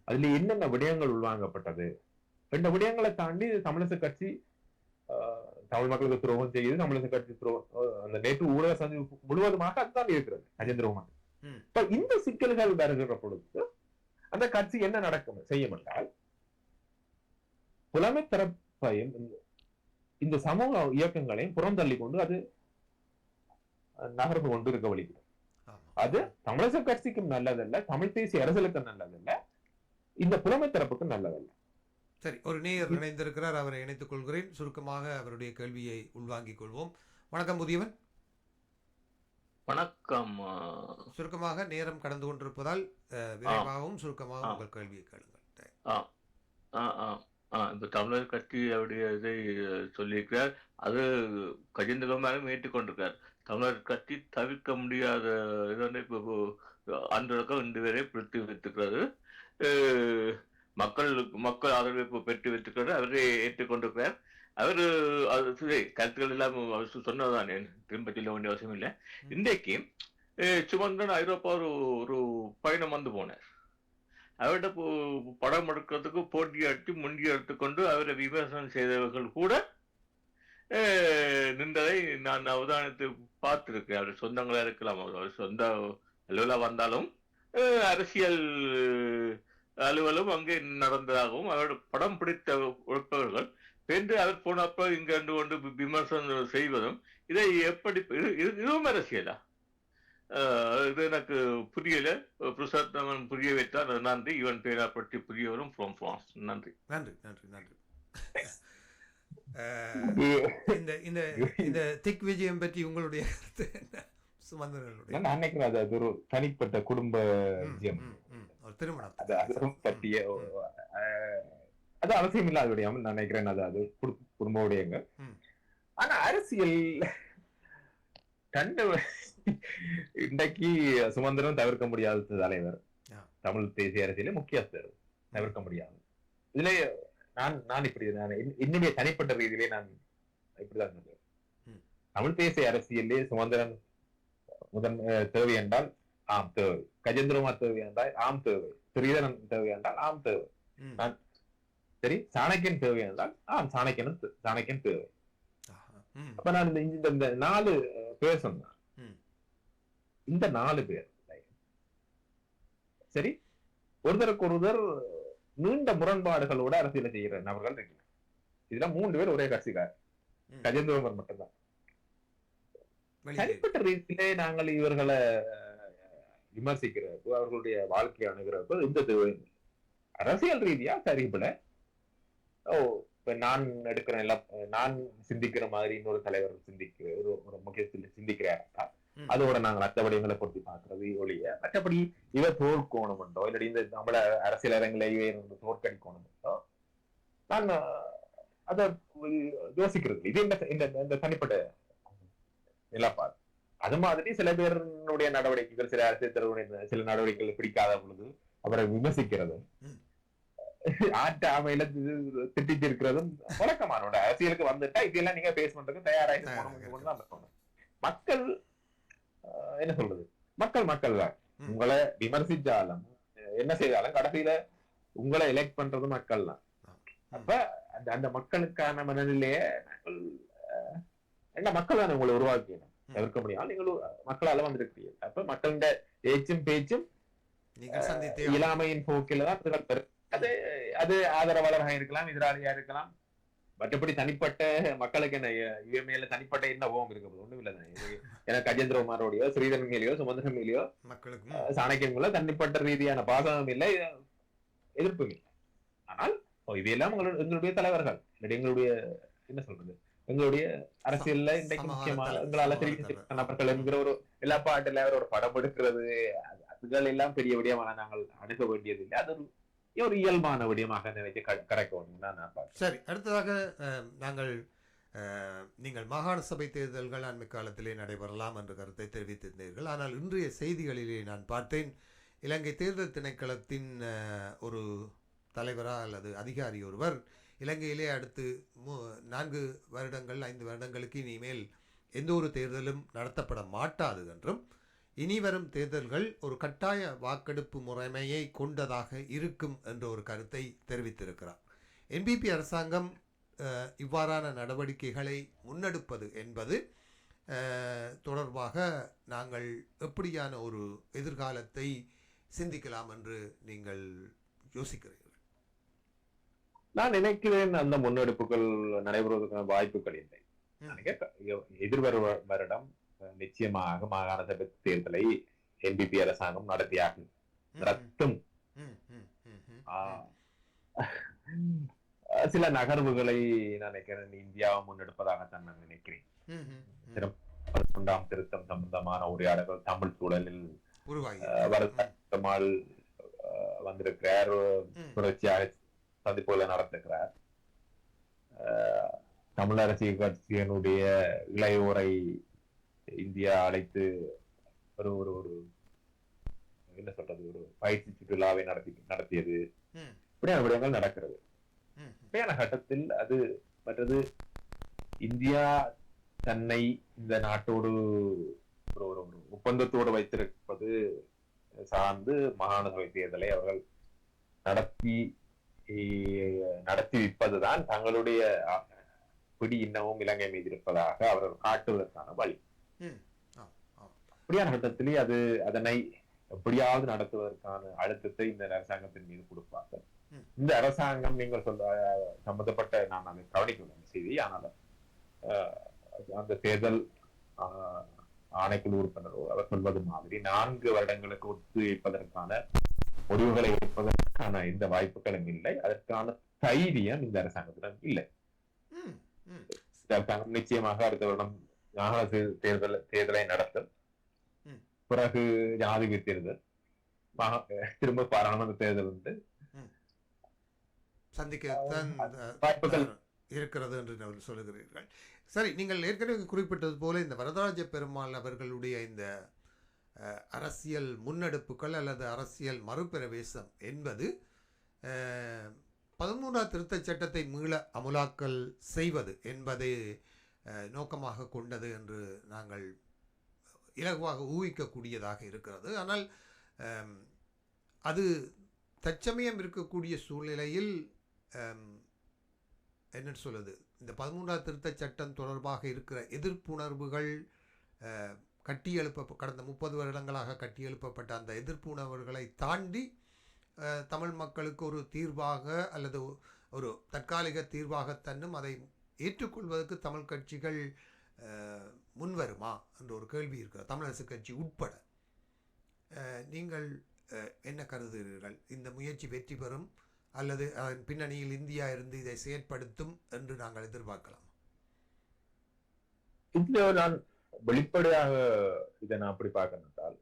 [SPEAKER 2] அதுல என்னென்ன விடயங்கள் உள்வாங்கப்பட்டது, இந்த விடயங்களை தாண்டி தமிழரசு கட்சி தமிழ் மக்களுக்கு துரோகம் செய்யுது, தமிழரசு கட்சி அந்த நேற்று ஊடக சந்திப்பு முழுவதுமாக அதுதான் இருக்கிறது கஜேந்திரகுமார். இப்ப இந்த சிக்கல்கள் வருகிற பொழுது அந்த கட்சி என்ன நடக்கும் செய்யும் என்றால் புலமை தரப்பையும் இந்த சமூக இயக்கங்களையும் புறந்தள்ளி கொண்டு அது நகர்ந்து கொண்டு இருக்க வழிகிறது. அது தமிழரசு கட்சிக்கும் நல்லதல்ல, தமிழ் தேசிய அரசியலுக்கும் நல்லதல்ல, இந்த புலமை தரப்புக்கும் நல்லதல்ல.
[SPEAKER 1] சரி, ஒரு நேயர் இணைந்திருக்கிறார், அவரை இணைத்துக் கொள்கிறேன். சுருக்கமாக அவருடைய கேள்வியை உள்வாங்கிக் கொள்வோம். வணக்கம் புதியவன்.
[SPEAKER 3] வணக்கம்.
[SPEAKER 1] சுருக்கமாக, நேரம் கடந்து கொண்டிருப்பதால் விரைவாகவும் சுருக்கமாகவும் உங்கள் கேள்வியை கேளுங்கள்.
[SPEAKER 3] இந்த தமிழர் கட்சி அவருடைய இதை சொல்லியிருக்கிறார். அது கஜேந்திரகுமாரும் ஏற்றுக்கொண்டிருக்கார். தமிழர் கட்சி தவிர்க்க முடியாத இது வந்து இப்போ அன்றடக்கம் 2 பேரை பிடித்து வைத்திருக்கிறது. மக்கள் ஆதரவை இப்போ பெற்று வைத்திருக்கிறது. அவரே ஏற்றுக்கொண்டிருக்கிறார். அவர் அது கருத்துக்கள் எல்லாம் அவர் சொன்னதுதான், திரும்ப சொல்ல வேண்டிய அவசியம் இல்லை. இன்றைக்கு சுமந்திரன் ஐரோப்பா ஒரு பயணம் வந்து போனார். அவர்கிட்ட படம் எடுக்கிறதுக்கு போட்டியாட்டி முண்டி எடுத்துக்கொண்டு அவரை விமர்சனம் செய்தவர்கள் கூட நின்றதை நான் அவதானத்தை பார்த்திருக்கேன். அவர் சொந்தங்களா இருக்கலாம், அவர் சொந்த அலுவலா வந்தாலும் அரசியல் அலுவலும் அங்கே நடந்ததாகவும் அவரோட படம் பிடித்த உழைப்பவர்கள் என்று அவர் போனப்ப இங்க கொண்டு விமர்சனம் செய்வதும் இதை எப்படி இதுவும் அரசியலா? இது எனக்கு புரியல. பிரசாத் புரிய வைத்தார். நன்றி. இவன் பேரா பற்றி புரியவரும் ஃப்ரம் பிரான்ஸ். நன்றி
[SPEAKER 1] நன்றி நன்றி நன்றி. இந்த திக் விஜயம் பற்றி உங்களுடைய கருத்து என்ன? சுமந்திரனுடைய
[SPEAKER 2] நான் நினைக்கிறேன் அது ஒரு தனிப்பட்ட குடும்ப விஜயம், திருமணம் பற்றிய அது அவசியம் இல்லாத விடயம் நினைக்கிறேன். அது குடும்ப விடயங்க. ஆனா அரசியல் இன்றைக்கு சுமந்திரன் தவிர்க்க முடியாத தலைவர், தமிழ் தேசிய அரசியல முக்கியஸ்தர், தவிர்க்க முடியாது. இதுல நான் இப்படி இன்னுமே தனிப்பட்ட ரீதியிலே நான் இப்படிதான் சொல்றேன். தமிழ் தேசிய அரசியலே சுமந்திரன் தேவை என்றால் ஆம் தேவை, கஜேந்திரகுமார் தேவை என்றால் ஆம் தேவை, ஸ்ரீதரன் தேவை என்றால் ஆம் தேவை, சரி சாணக்கியன் தேவை என்றால் ஆம் சாணக்கியன் தேவை. அப்ப நான் இந்த 4 பேர் சொன்னேன். இந்த 4 பேர் சரி ஒருத்தருக்கு ஒருத்தர் நீண்ட முரண்பாடுகளோட அரசியல செய்யற நபர்கள் இருக்கிறார். இதுல 3 பேர் ஒரே கட்சிக்கார், கஜேந்திரகுமார் மட்டும்தான். தனிப்பட்ட ரீதியிலே நாங்கள் இவர்களை விமர்சிக்கிறப்போ, அவர்களுடைய வாழ்க்கையை அணுகிறப்போ இந்த அரசியல் ரீதியா சரிபட நான் எடுக்கிற நான் சிந்திக்கிற மாதிரி இன்னொரு தலைவர் ஒரு முக்கியத்தில் சிந்திக்கிறாரா, அதோட நாங்கள் அத்தபடியங்களை பொறுத்து பார்க்கறது ஒழிய மற்றபடி இவ தோற்கோணம் உண்டோ இல்லாடி இந்த நம்மள அரசியல் அரங்கிலேயே தோற்கடிக்கோணம் உண்டோ நான் அதை யோசிக்கிறது. இது இந்த தனிப்பட்ட நிலப்பாடு. அது மாதிரி சில பேருடைய நடவடிக்கைகள், சில அரசியல் தலைவருடைய சில நடவடிக்கைகள் பிடிக்காத பொழுது அவரை விமர்சிக்கிறது, ஆற்றாமையில திட்டிட்டு இருக்கிறதும் வழக்கமானோட. அரசியலுக்கு வந்துட்டா இதெல்லாம் நீங்க பேஸ் பண்றதுக்கு தயாராக மக்கள் என்ன சொல்றது, மக்கள் தான். உங்களை விமர்சிச்சாலும் என்ன செய்தாலும் கடைசியில உங்களை எலெக்ட் பண்றது மக்கள் தான். அப்ப அந்த மக்களுக்கான மனநிலையே என்ன மக்கள் தான் உங்களை உருவாக்கணும், தவிர்க்க முடியாது. நீங்களும் மக்களால வந்திருக்கிறீங்க. அப்ப மக்களுடைய பேச்சும் இயலாமையின் போக்கில தான் அது ஆதரவாளராக இருக்கலாம், எதிராளியா இருக்கலாம். மற்றபடி தனிப்பட்ட மக்களுக்கு என்ன இவமையில தனிப்பட்ட என்ன கோபம் இருக்க ஒண்ணும் இல்ல. ஏன்னா கஜேந்திரகுமாரோடையோ ஸ்ரீதரன் மேலேயோ சுமந்திரன் மேலேயோ சாணக்கியன் மேல தனிப்பட்ட ரீதியான பாசனம் இல்லை, எதிர்ப்பும் இல்லை. ஆனால் இவையெல்லாம் எங்களுடைய தலைவர்கள், எங்களுடைய என்ன சொல்றது, எங்களுடைய அரசியல்ல இன்றைக்கு முக்கியமாக எங்களால தெரிவித்த நபர்கள் என்கிற ஒரு எல்லா பாட்டுல ஒரு படம் எடுக்கிறது, அதுகள் எல்லாம் பெரிய விடயமான நாங்கள் அணுக வேண்டியது இல்லை. அது ஒரு இயல்பான விடயமாக நினைச்சு கரெக்ட் தான் நான் பார்க்கிறேன்.
[SPEAKER 1] சரி, அடுத்ததாக நீங்கள் மாகாண சபை தேர்தல்கள் அண்மை காலத்திலே நடைபெறலாம் என்ற கருத்தை தெரிவித்திருந்தீர்கள். ஆனால் இன்றைய செய்திகளிலே நான் பார்த்தேன், இலங்கை தேர்தல் திணைக்களத்தின் ஒரு தலைவரா அல்லது அதிகாரி ஒருவர் இலங்கையிலே அடுத்து 4 வருடங்கள் 5 வருடங்களுக்கு இனிமேல் எந்த ஒரு தேர்தலும் நடத்தப்பட மாட்டாது என்றும், இனி வரும் தேர்தல்கள் ஒரு கட்டாய வாக்கெடுப்பு முறைமையை கொண்டதாக இருக்கும் என்ற ஒரு கருத்தை தெரிவித்திருக்கிறார். என்பிபி அரசாங்கம் இவ்வாறான நடவடிக்கைகளை முன்னெடுப்பது என்பது தொடர்பாக நாங்கள் எப்படியான ஒரு எதிர்காலத்தை சிந்திக்கலாம் என்று நீங்கள் யோசிக்கிறீர்கள்?
[SPEAKER 2] நான் நினைக்கிறேன் அந்த முன்னெடுப்புகள் நடைபெறுவதற்கான வாய்ப்புகள் இல்லை. எதிர்வரும் வருடம் நிச்சயமாக மாகாண சபை தேர்தலை என்பிபி அரசாங்கம் நடத்தும். சில நகர்வுகளை நினைக்கிறேன் இந்தியாவை முன்னெடுப்பதாகத்தான் நான் நினைக்கிறேன். 11ஆம் திருத்தம் சம்பந்தமான உரையாடல்கள் தமிழ் சூழலில் வருத்தமால் வந்திருக்கிறார், தொடர்ச்சியாக சந்திப்புகளை நடத்துகிறார். தமிழ் அரசியல் கட்சியினுடைய இளையோரை இந்தியா அழைத்து ஒரு ஒரு ஒரு என்ன சொல்றது ஒரு பயிற்சி சுற்றுலாவை நடத்தியது, இப்படியான விடயங்கள் நடக்கிறது. இப்படியான கட்டத்தில் அது மற்றது இந்தியா தன்னை இந்த நாட்டோடு ஒரு ஒரு ஒப்பந்தத்தோடு வைத்திருப்பது சார்ந்து மாகாண சபை தேர்தலை அவர்கள் நடத்தி விற்பதுதான் தங்களுடைய பிடி இன்னமும் இலங்கை மீது இருப்பதாக அவர்கள் காட்டுவதற்கான வழி. அப்படியான கட்டத்திலே அதனை எப்படியாவது நடத்துவதற்கான அழுத்தத்தை இந்த அரசாங்கத்தின் மீது கொடுப்பார்கள். இந்த அரசாங்கம் நீங்கள் சம்பந்தப்பட்ட நான் அதை கவனிக்க செய்தி, ஆனால் அந்த தேர்தல் ஆணைக்குழு உறுப்பினரோ அவர் சொல்வது மாதிரி 4 வருடங்களுக்கு ஒத்துழைப்பதற்கான முடிவுகளை எடுப்பதற்கான எந்த வாய்ப்புகளும் இல்லை. அதற்கான தைரியம் இந்த அரசாங்கத்திடம் இல்லை. அரசாங்கம் நிச்சயமாக அடுத்த வருடம் மாகாண தேர்தலை நடத்தும். பிறகு ஜனாதிபதி தேர்தல், திரும்ப பாராளுமன்ற தேர்தல் வந்து
[SPEAKER 1] சந்திக்க இருக்கிறது என்று சொல்லுகிறீர்கள். சரி, நீங்கள் ஏற்கனவே குறிப்பிட்டது போல இந்த வரதராஜ பெருமாள் அவர்களுடைய இந்த அரசியல் முன்னெடுப்புகள் அல்லது அரசியல் மறுபிரவேசம் என்பது 13ஆம் திருத்தச் சட்டத்தை மீள அமுலாக்கல் செய்வது என்பதை நோக்கமாக கொண்டது என்று நாங்கள் இலகுவாக ஊகிக்கக்கூடியதாக இருக்கிறது. ஆனால் அது தற்சமயம் இருக்கக்கூடிய சூழ்நிலையில் என்ன சொல்லுது, இந்த 13ஆம் திருத்தச் சட்டம் தொடர்பாக இருக்கிற எதிர்ப்புணர்வுகள் கடந்த 30 வருடங்களாக கட்டியெழுப்பப்பட்ட அந்த எதிர்ப்புணர்வுகளை தாண்டி தமிழ் மக்களுக்கு ஒரு தீர்வாக அல்லது ஒரு தற்காலிக தீர்வாகத்தன்னும் அதை ஏற்றுக்கொள்வதற்கு தமிழ் கட்சிகள் முன்வருமா என்ற ஒரு கேள்வி இருக்கிறது, தமிழரசு கட்சி உட்பட. நீங்கள் என்ன கருதுகிறீர்கள்? இந்த முயற்சி வெற்றி பெறும் அல்லது அதன் பின்னணியில் இந்தியா இருந்து இதை செயற்படுத்தும் என்று நாங்கள் எதிர்பார்க்கலாம்?
[SPEAKER 2] நான் வெளிப்படையாக இதை நான் அப்படி பார்க்கணும்னால்,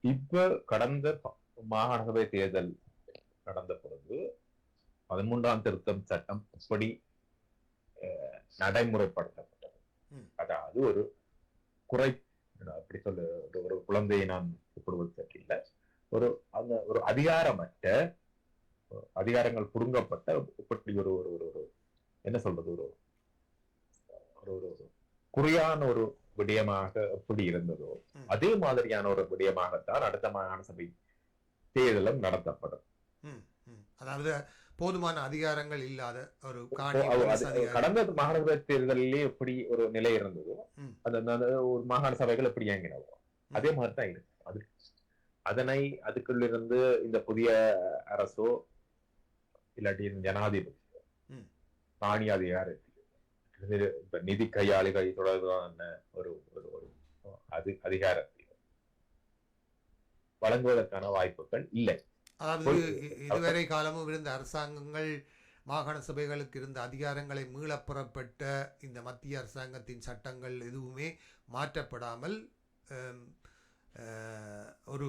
[SPEAKER 2] இப்ப கடந்த மாகாண சபை தேர்தல் நடந்த பொழுது 13ஆம் திருத்தம் சட்டம் எப்படி நடைமுறைப்படுத்தப்பட்டது, அதாவது ஒரு குறை அப்படி சொல்ல ஒரு குழந்தையை நான் கூப்பிடுவது சற்றில்லை, ஒரு அதிகாரமற்ற அதிகாரங்கள் புடுங்கப்பட்ட இப்படி ஒரு ஒரு என்ன சொல்றது ஒரு ஒரு குறியான ஒரு விடயமாக எப்படி இருந்ததோ அதே மாதிரியான ஒரு விடயமாகத்தான் அடுத்த மாகாண சபை தேர்தலும் நடத்தப்படும்.
[SPEAKER 1] அதாவது போதுமான அதிகாரங்கள் இல்லாத ஒரு
[SPEAKER 2] கடந்த மாகாண சபை தேர்தலிலே எப்படி ஒரு நிலை இருந்ததோ அந்த ஒரு மாகாண சபைகள் எப்படி இயங்கினவோ அதே மாதிரிதான் இருக்கு. அதனை அதுக்குள்ளிருந்து இந்த புதிய அரசோ இல்லாட்டி ஜனாதிபதி பாணி அதிகாரத்தில் நிதி கையாளிகள் தொடர்பான ஒரு அதிகாரத்தை வழங்குவதற்கான வாய்ப்புகள் இல்லை.
[SPEAKER 1] அதாவது இதுவரை காலமும் இருந்த அரசாங்கங்கள் மாகாண சபைகளுக்கு இருந்த அதிகாரங்களை மீளப்புறப்பட்ட இந்த மத்திய அரசாங்கத்தின் சட்டங்கள் எதுவுமே மாற்றப்படாமல் ஒரு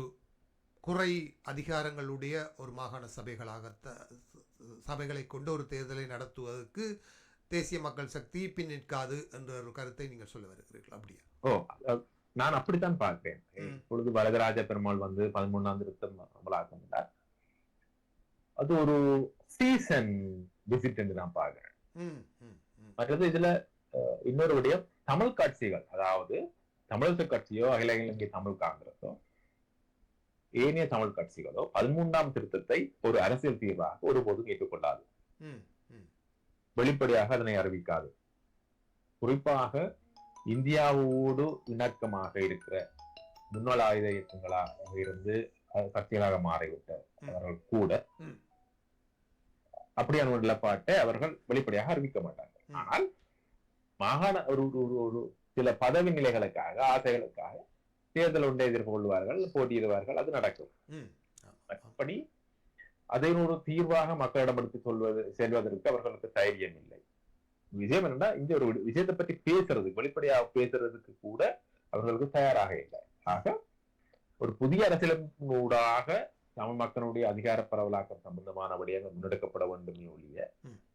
[SPEAKER 1] குறை அதிகாரங்களுடைய ஒரு மாகாண சபைகளை கொண்டு ஒரு தேர்தலை நடத்துவதற்கு தேசிய மக்கள் சக்தி பின் நிற்காது என்ற ஒரு கருத்தை நீங்கள் சொல்ல வருகிறீர்கள், அப்படியா?
[SPEAKER 2] நான் அப்படித்தான் பார்க்கிறேன். இப்பொழுது வரதராஜ பெருமாள் வந்து 13ஆம் திருத்தம் அமலாக்கம், அது ஒரு சீசன் விசிட் என்று நான் பார்க்கிறேன். மற்றது இதுல இன்னொரு விடயம், தமிழ் கட்சிகள், அதாவது தமிழக கட்சியோ அகில இலங்கை தமிழ் காங்கிரஸோ ஏனைய தமிழ் கட்சிகளோ 13ஆம் திருத்தத்தை ஒரு அரசியல் தீர்வாக ஒருபோதும் ஏற்றுக்கொள்ளாது, வெளிப்படையாக அதனை அறிவிக்காது. குறிப்பாக இந்தியாவோடு இணக்கமாக இருக்கிற முன்னாள் ஆயுத இயக்கங்களாக இருந்து கட்சிகளாக மாறிவிட்ட அவர்கள் கூட அப்படியான ஒரு நிலப்பாட்டை அவர்கள் வெளிப்படையாக அறிவிக்க மாட்டார்கள். ஆனால் மாகாண ஒரு சில பதவி நிலைகளுக்காக ஆசைகளுக்காக தேர்தல் ஒன்றை எதிர்கொள்வார்கள், போட்டியிடுவார்கள், அது நடக்கும். அப்படி அதை ஒரு தீர்வாக மக்களிடம் எடுத்து செல்வதற்கு அவர்களுக்கு தைரியம் இல்லை. விஷயம் என்னன்னா, இந்த ஒரு விஷயத்தை பற்றி பேசுறதுக்கு, வெளிப்படையாக பேசுறதுக்கு கூட அவர்களுக்கு தயாராக இல்லை. ஆக ஒரு புதிய அரசியலூடாக தமிழ் மக்களுடைய அதிகார பரவலாக்கம் சம்பந்தமான விடயங்கள் முன்னெடுக்கப்பட வேண்டுமே ஒழிய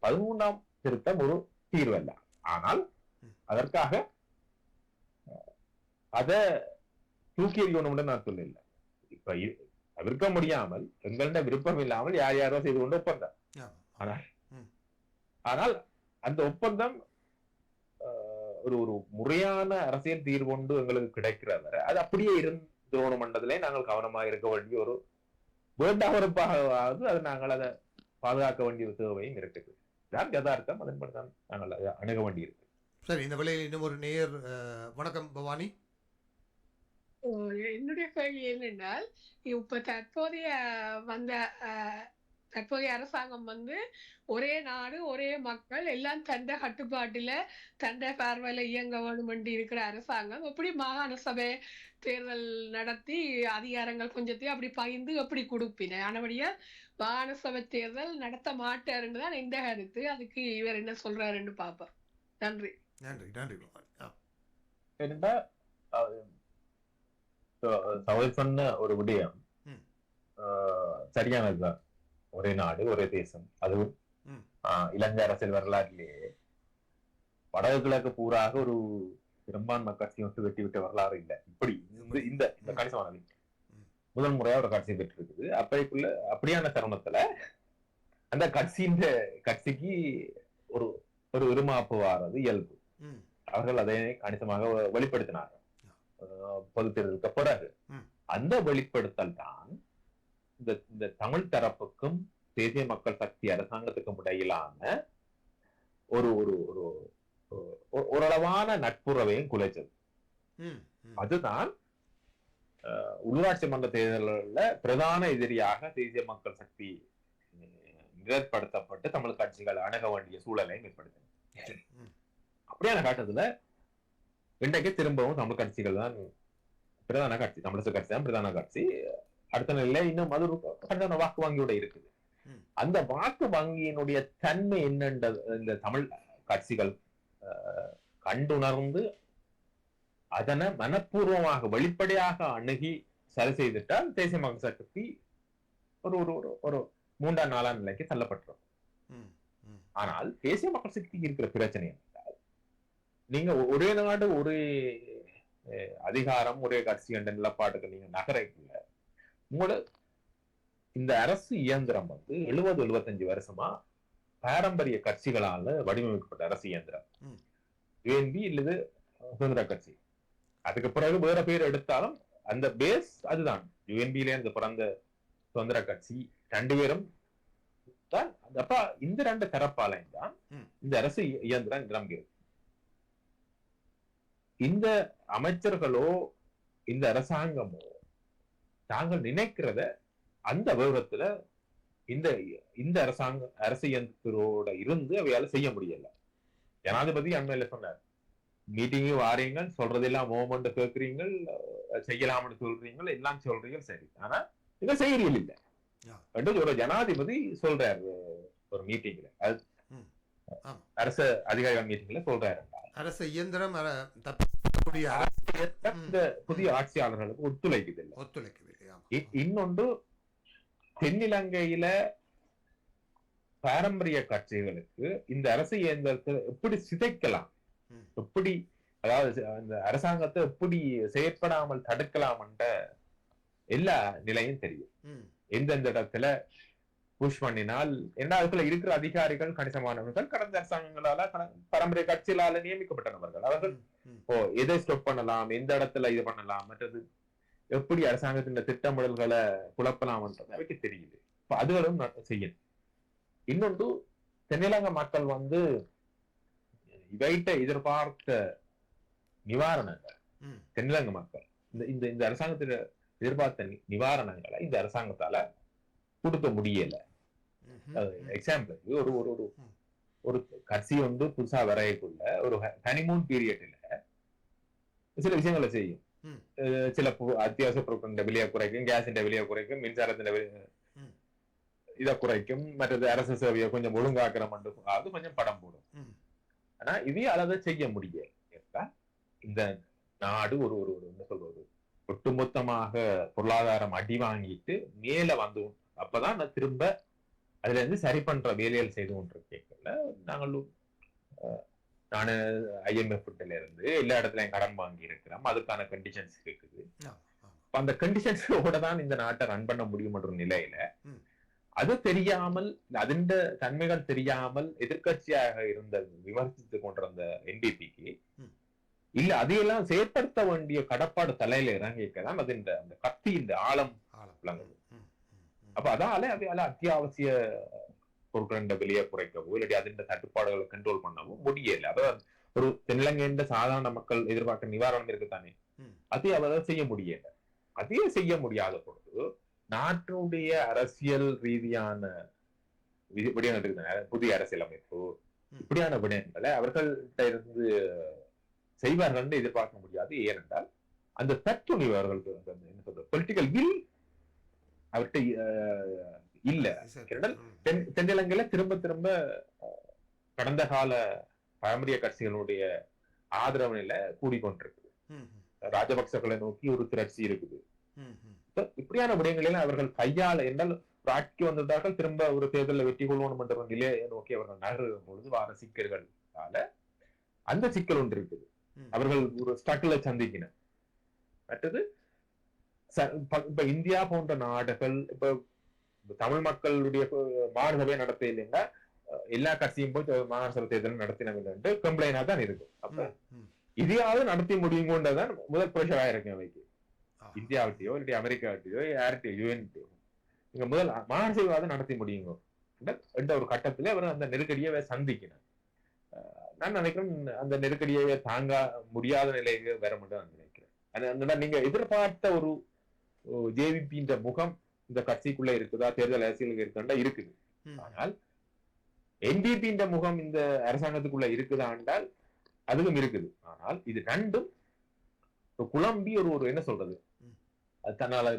[SPEAKER 2] 13ஆம் திருத்தம் ஒரு தீர்வு அல்ல. ஆனால் அதற்காக அதை தூக்கி எறியணும் நான் சொல்லல. இப்ப தவிர்க்க முடியாமல் எங்கள்ட விருப்பம் இல்லாமல் யார் யாரோ செய்து கொண்டு ஒப்பந்தம். ஆனால் அந்த ஒப்பந்தம் ஒரு ஒரு முறையான அரசியல் தீர்வு கொண்டு எங்களுக்கு கிடைக்கிற வரை அது அப்படியே இருந்தோணும் மண்டலத்திலே நாங்கள் கவனமாக இருக்க வேண்டிய ஒரு வேண்டாமறுப்பாகவாவது அது நாங்கள் அதை பாதுகாக்க வேண்டிய தேவையும் இருக்குது. தான் யதார்த்தம். அதன்படி தான் நாங்கள் அதை அணுக வேண்டியிருக்கு.
[SPEAKER 1] சரி, இந்த வேளையில் இன்னும் ஒரு நேயர். வணக்கம் பவானி.
[SPEAKER 4] என்னுடைய கேள்வி என்னென்றால், இப்ப தற்போதைய அரசாங்கம் ஒரே நாடு ஒரே மக்கள் எல்லாம் தந்த கட்டுப்பாட்டுல தந்த பார்வையில இயங்க வேணும் என்று இருக்கிற அரசாங்கம் எப்படி மாகாண சபை தேர்தல் நடத்தி அதிகாரங்கள் கொஞ்சத்தையும் அப்படி பகிர்ந்து எப்படி கொடுப்பின? ஆனபடியா மாகாண சபை தேர்தல் நடத்த மாட்டாருன்னு தான் இந்த கருத்து. அதுக்கு இவர் என்ன சொல்றாருன்னு பாப்போம். நன்றி.
[SPEAKER 1] நன்றி நன்றி பவானி.
[SPEAKER 2] சொன்ன ஒரு விடயம் சரியானதுதான். ஒரே நாடு ஒரே தேசம். அதுவும் இலங்கை அரசியல் வரலாற்றிலேயே வடக்கு கிழக்கு பூராக ஒரு பெரும்பான்மை கட்சி வந்து வெட்டி விட்ட வரலாறு இல்லை. இப்படி இந்த கணிசமான முதல் முறையா ஒரு கட்சி பெற்று இருக்குது. அப்படியான தருணத்துல அந்த கட்சிக்கு ஒரு ஒரு இருமாப்பு வாரது இயல்பு. அவர்கள் அதை கணிசமாக வெளிப்படுத்தினார்கள் பொது தேர்தலுக்கு பிறகு. அந்த வெளிப்படுத்தல் தான் இந்த தமிழ் தரப்புக்கும் தேசிய மக்கள் சக்தி அரசாங்கத்துக்கும் இடையிலான ஒரு ஒரு ஓரளவான நட்புறவையும் குலைச்சது. அதுதான் உள்ளாட்சி மன்ற தேர்தலில் பிரதான எதிரியாக தேசிய மக்கள் சக்தி நிலைப்படுத்தப்பட்டு தமிழ் கட்சிகள் அணுக வேண்டிய சூழலை ஏற்படுத்தின. அப்படியான காட்டத்துல இன்றைக்கு திரும்பவும் தமிழ் கட்சிகள் தான் பிரதான கட்சி. தமிழக கட்சி தான் பிரதான கட்சி. அடுத்த நிலையில இன்னும் அது கட்டான வாக்கு வங்கியோட இருக்குது. அந்த வாக்கு வங்கியினுடைய தன்மை என்னன்றது இந்த தமிழ் கட்சிகள் கண்டுணர்ந்து அதனை மனப்பூர்வமாக வெளிப்படையாக அணுகி சரி செய்துட்டால் தேசிய மக்கள் சக்தி ஒரு ஒரு 3ஆம் 4ஆம் நிலைக்கு தள்ளப்பட்டுரும். ஆனால் தேசிய மக்கள் சக்திக்கு இருக்கிற பிரச்சனை என்றால், நீங்க ஒரே நாடு ஒரே அதிகாரம் ஒரே கட்சி என்ற நிலப்பாட்டுக்கு நீங்க நகரைக்குள்ள உங்களோட இந்த அரசு இயந்திரம் 70-75 வருஷமா பாரம்பரிய கட்சிகளால வடிவமைக்கப்பட்ட அரசு இயந்திரம். யுஎன்பி இல்லது சுதந்திர கட்சி. அதுக்கு பிறகு வேற பேர் எடுத்தாலும் அந்த பேஸ் அதுதான். யுஎன்பியில இருந்து பிறந்த சுதந்திர கட்சி 2 பேரும் தான். அப்ப இந்த 2 தரப்பாலையும் தான் இந்த அரசு இயந்திரம் நிரம்பியிருக்கு. இந்த அமைச்சர்களோ இந்த அரசாங்கமோ தாங்கள் நினைக்கிறத அந்த விவரத்துல இந்த அரசு இயந்திரோட இருந்து அவையால செய்ய முடியல. ஜனாதிபதி அண்மையில சொன்னார், மீட்டிங்கு வாரீங்கள், சொல்றதெல்லாம் மோமெண்ட் கேட்கிறீங்கள், செய்யலாம்னு சொல்றீங்கள், எல்லாம் சொல்றீங்க சரி, ஆனா இதை செய்யறீங்க இல்ல என்று ஒரு ஜனாதிபதி சொல்றாரு ஒரு மீட்டிங்ல. அரசு அதிகாரிகள் மீட்டிங்ல சொல்றாரு. அரசு இயந்திரம் புதிய ஆட்சியாளர்களுக்கு ஒத்துழைக்குது. இன்னொன்று, தென்னிலங்கையில பாரம்பரிய கட்சிகளுக்கு இந்த அரசு இயந்திரத்தை எப்படி சிதைக்கலாம், எப்படி அதாவது அந்த அரசாங்கத்தை எப்படி செயற்படாமல் தடுக்கலாம் என்ற எல்லா நிலையும் தெரியும். எந்தெந்த இடத்துல புஷ் பண்ணினால் என்ன அதுக்குள்ள இருக்கிற அதிகாரிகள் கணிசமானவர்கள் கடந்த அரசாங்கங்களால பாரம்பரிய கட்சிகளால நியமிக்கப்பட்டவர்கள். அவர்கள் எதை ஸ்டாப் பண்ணலாம், எந்த இடத்துல இது பண்ணலாம், மற்றது எப்படி அரசாங்கத்தின் திட்டமிடல்களை குழப்பலாம்ன்றது அவைக்கு தெரியுது. அதுகளும் செய்யணும். இன்னொன்று, தென்னிலங்கை மக்கள் இவைட்ட எதிர்பார்த்த நிவாரணங்கள் தென்னிலங்கை மக்கள் இந்த அரசாங்கத்தின் எதிர்பார்த்த நிவாரணங்களை இந்த அரசாங்கத்தால கொடுக்க முடியல. எக்ஸாம்பிள், ஒரு கட்சி புதுசா வரையக்குள்ள ஒரு ஹனிமூன் பீரியட்ல சில விஷயங்களை செய்யும். சில அத்தியாவசிய பொருட்களின் விலையை குறைக்கும், கேஸின் விலையை குறைக்கும், மின்சாரத்தின் இதை குறைக்கும், மற்றது அரசு சேவையை கொஞ்சம் ஒழுங்காக்கிற அது கொஞ்சம் படம் போடும். ஆனா இதையால அதை செய்ய முடியல. இந்த நாடு ஒரு ஒரு என்ன சொல்றது, ஒட்டுமொத்தமாக பொருளாதாரம் அடி வாங்கிட்டு மேல வந்து அப்பதான் நான் திரும்ப அதுல இருந்து சரி பண்ற வேலைகள் செய்து கொண்டிருக்கேன். நாங்களும் நானு IMF இருந்து எல்லா இடத்துலயும் கடன் வாங்கி இருக்கிறோம், அதுக்கான கண்டிஷன்ஸ் இருக்குது. அந்த கண்டிஷன்ஸோட தான் இந்த நாட்டை ரன் பண்ண முடியும் என்ற நிலையில அது தெரியாமல், அதன் தன்மைகள் தெரியாமல் எதிர்கட்சியாக இருந்த விமர்சித்துக் கொண்டிருந்த NDPக்கு இல்ல அதையெல்லாம் செயற்படுத்த வேண்டிய கடப்பாடு தலையில இறங்கிக்கதான் அது அந்த கத்தி இந்த ஆழம் விளங்குது. அப்ப அதால அவையால அத்தியாவசிய பொருட்கள் வெளியே குறைக்கவோ இல்லாட்டி அதன் தட்டுப்பாடுகளை கண்ட்ரோல் பண்ணவோ முடியல. அதாவது ஒரு தென்னிலங்கையின் சாதாரண மக்கள் எதிர்பார்க்க நிவாரணம் இருக்குத்தானே, அதே அவரை செய்ய முடியல. அதே செய்ய முடியாத பொழுது நாட்டுடைய அரசியல் ரீதியான விடயங்கள் இருக்கு, புதிய அரசியலமைப்பு, இப்படியான விடயங்களை அவர்கள்ட்ட இருந்து செய்வார்கள் எதிர்பார்க்க முடியாது. ஏனென்றால் அந்த தத்துணிவு அவர்களுக்கு என்ன சொல்றது பொலிட்டிக்கல் வில் அவர்கிட்ட இல்ல. தென்னிலங்கையில திரும்ப திரும்ப கடந்த கால பாரம்பரிய கட்சிகளுடைய ஆதரவு நிலை கூடிக்கொண்டிருக்குது. ராஜபக்சர்களை நோக்கி ஒரு திரட்சி இருக்குது. இப்படியான விடயங்களில் அவர்கள் கையாள என்றால் ஆட்சி வந்ததார்கள் திரும்ப ஒரு தேர்தலில் வெற்றி கொள்வோம் என்ற நிலையை நோக்கி அவர்கள் நகரும் பொழுது வார சிக்கல்களால அந்த சிக்கல் ஒன்று இருக்குது. அவர்கள் ஒரு ஸ்ட்ரகிளை சந்திக்கின. மற்றது இப்ப இந்தியா போன்ற நாடுகள் இப்ப தமிழ் மக்களுடைய மாநிலசபை நடத்த இல்லைன்னா எல்லா கட்சியும் போய் மாநிலசபை தேர்தல் நடத்தினது கம்ப்ளைனா தான் இருக்கு. அப்ப இதையாவது நடத்தி முடியும் கொண்டதான் முதல் பிரஷர் ஆயிருக்கு அவைக்கு. இந்தியாவிட்டையோ இல்லாட்டி அமெரிக்காவிட்டையோ யார்கிட்டயோ யூஎன்கிட்டயோ இங்க முதல் மாநிலசபையாவது நடத்தி முடியுங்க என்ற ஒரு கட்டத்திலே அவர் அந்த நெருக்கடியை சந்திக்கணும். நான் நினைக்கிறேன் அந்த நெருக்கடியை தாங்க முடியாத நிலைக்கு வர மட்டும் நான் நினைக்கிறேன். நீங்க எதிர்பார்த்த ஒரு ஜேவிபின்ற முகம் இந்த கட்சிக்குள்ள இருக்குதா, தேர்தல் அரசியலுக்கு இருக்குதா? இருக்குது. ஆனால் NDPன்ற முகம் இந்த அரசாங்கத்துக்குள்ள இருக்குதா என்றால் அதுவும் இருக்குது. ஆனால் இது ரெண்டும் குழம்பி ஒரு என்ன சொல்றது, தன்னால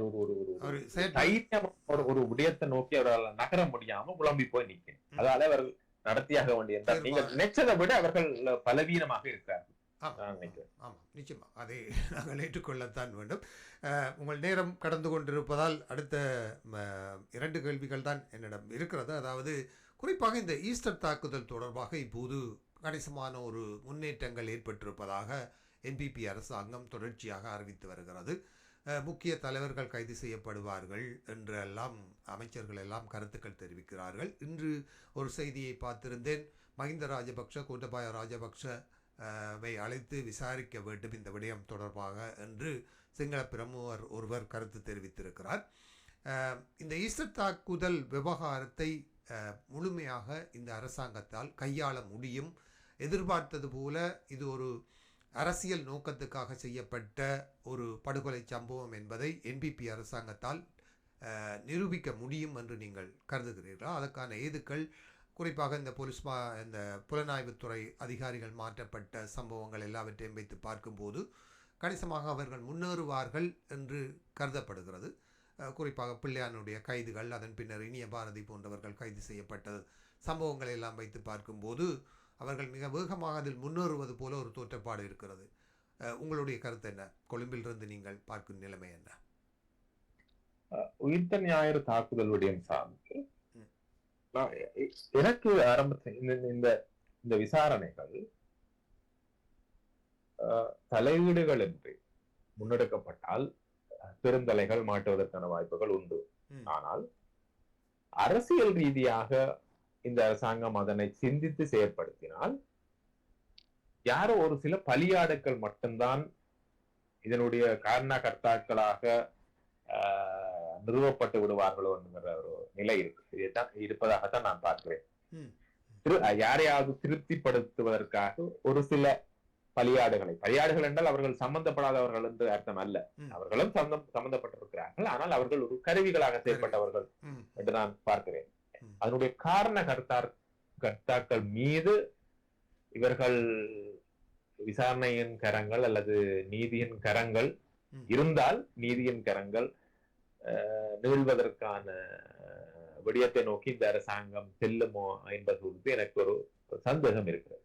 [SPEAKER 2] ஒரு விடயத்தை நோக்கி அவரால் நகர முடியாம குழம்பி போய் நிற்கும். அதால அவர்கள் நடத்தியாக வேண்டிய நீங்க நினைச்சதை விட அவர்கள் பலவீனமாக இருக்கிறார்கள்.
[SPEAKER 1] நிச்சயமா அதை நாங்கள் ஏற்றுக்கொள்ளத்தான் வேண்டும். உங்கள் நேரம் கடந்து கொண்டிருப்பதால் அடுத்த 2 கேள்விகள் தான் என்னிடம் இருக்கிறது. அதாவது குறிப்பாக இந்த ஈஸ்டர் தாக்குதல் தொடர்பாக இப்போது கணிசமான ஒரு முன்னேற்றங்கள் ஏற்பட்டிருப்பதாக NPP அரசாங்கம் தொடர்ச்சியாக அறிவித்து வருகிறது. முக்கிய தலைவர்கள் கைது செய்யப்படுவார்கள் என்றெல்லாம் அமைச்சர்கள் எல்லாம் கருத்துக்கள் தெரிவிக்கிறார்கள். இன்று ஒரு செய்தியை பார்த்திருந்தேன், மஹிந்த ராஜபக்ஷ கோத்தபாய ராஜபக்ஷவை அழைத்து விசாரிக்க வேண்டும் இந்த விடயம் தொடர்பாக என்று சிங்கள பிரமுகர் ஒருவர் கருத்து தெரிவித்திருக்கிறார். இந்த ஈஸ்டர் தாக்குதல் விவகாரத்தை முழுமையாக இந்த அரசாங்கத்தால் கையாள முடியும். எதிர்பார்த்தது போல இது ஒரு அரசியல் நோக்கத்துக்காக செய்யப்பட்ட ஒரு படுகொலை சம்பவம் என்பதை NPP அரசாங்கத்தால் நிரூபிக்க முடியும் என்று நீங்கள் கருதுகிறீர்களா? அதற்கான ஏதுக்கள் குறிப்பாக இந்த இந்த புலனாய்வுத்துறை அதிகாரிகள் மாற்றப்பட்ட சம்பவங்கள் எல்லாவற்றையும் வைத்து பார்க்கும்போது கணிசமாக அவர்கள் முன்னேறுவார்கள் என்று கருதப்படுகிறது. குறிப்பாக பிள்ளையானுடைய கைதுகள், அதன் பின்னர் இனிய பாரதி போன்றவர்கள் கைது செய்யப்பட்ட சம்பவங்களை எல்லாம் வைத்து பார்க்கும்போது அவர்கள் மிக வேகமாக அதில் முன்னேறுவது போல ஒரு தோற்றப்பாடு இருக்கிறது. உங்களுடைய கருத்து என்ன? கொழும்பிலிருந்து நீங்கள் பார்க்கும் நிலைமை என்ன?
[SPEAKER 2] உயிர்த்த ஞாயிறு தாக்குதல் விடயம் சார்ந்து எனக்கு ஆரம்பத்தில் இந்த விசாரணைகள் தலையீடுகள் என்று முன்னெடுக்கப்பட்டால் பெருந்தலைகள் மாட்டுவதற்கான வாய்ப்புகள் உண்டு. ஆனால் அரசியல் ரீதியாக இந்த அரசாங்கம் அதனை சிந்தித்து செயற்படுத்தினால் யாரோ ஒரு சில பலியாடுகள் மட்டும்தான் இதனுடைய காரணகர்த்தாக்களாக நிறுவப்பட்டு விடுவார்களோ என்கிற ஒரு நிலை இருப்பதாகத்தான் நான் பார்க்கிறேன். யாரையாவது திருப்திப்படுத்துவதற்காக ஒரு சில பலியாடுகள் என்றால் அவர்கள் சம்பந்தப்படாதவர்கள் என்று அர்த்தம் அல்ல. அவர்களும் சம்பந்தப்பட்டிருக்கிறார்கள். ஆனால் அவர்கள் ஒரு கருவிகளாக செயல்பட்டவர்கள் என்று நான் பார்க்கிறேன். அதனுடைய கர்த்தாக்கள் மீது இவர்கள் விசாரணையின் கரங்கள் அல்லது நீதியின் கரங்கள் இருந்தால் நீதியின் கரங்கள் நீள்வதற்கான விடயத்தை நோக்கி இந்த அரசாங்கம் செல்லுமோ என்பது குறித்து எனக்கு ஒரு சந்தேகம் இருக்கிறது.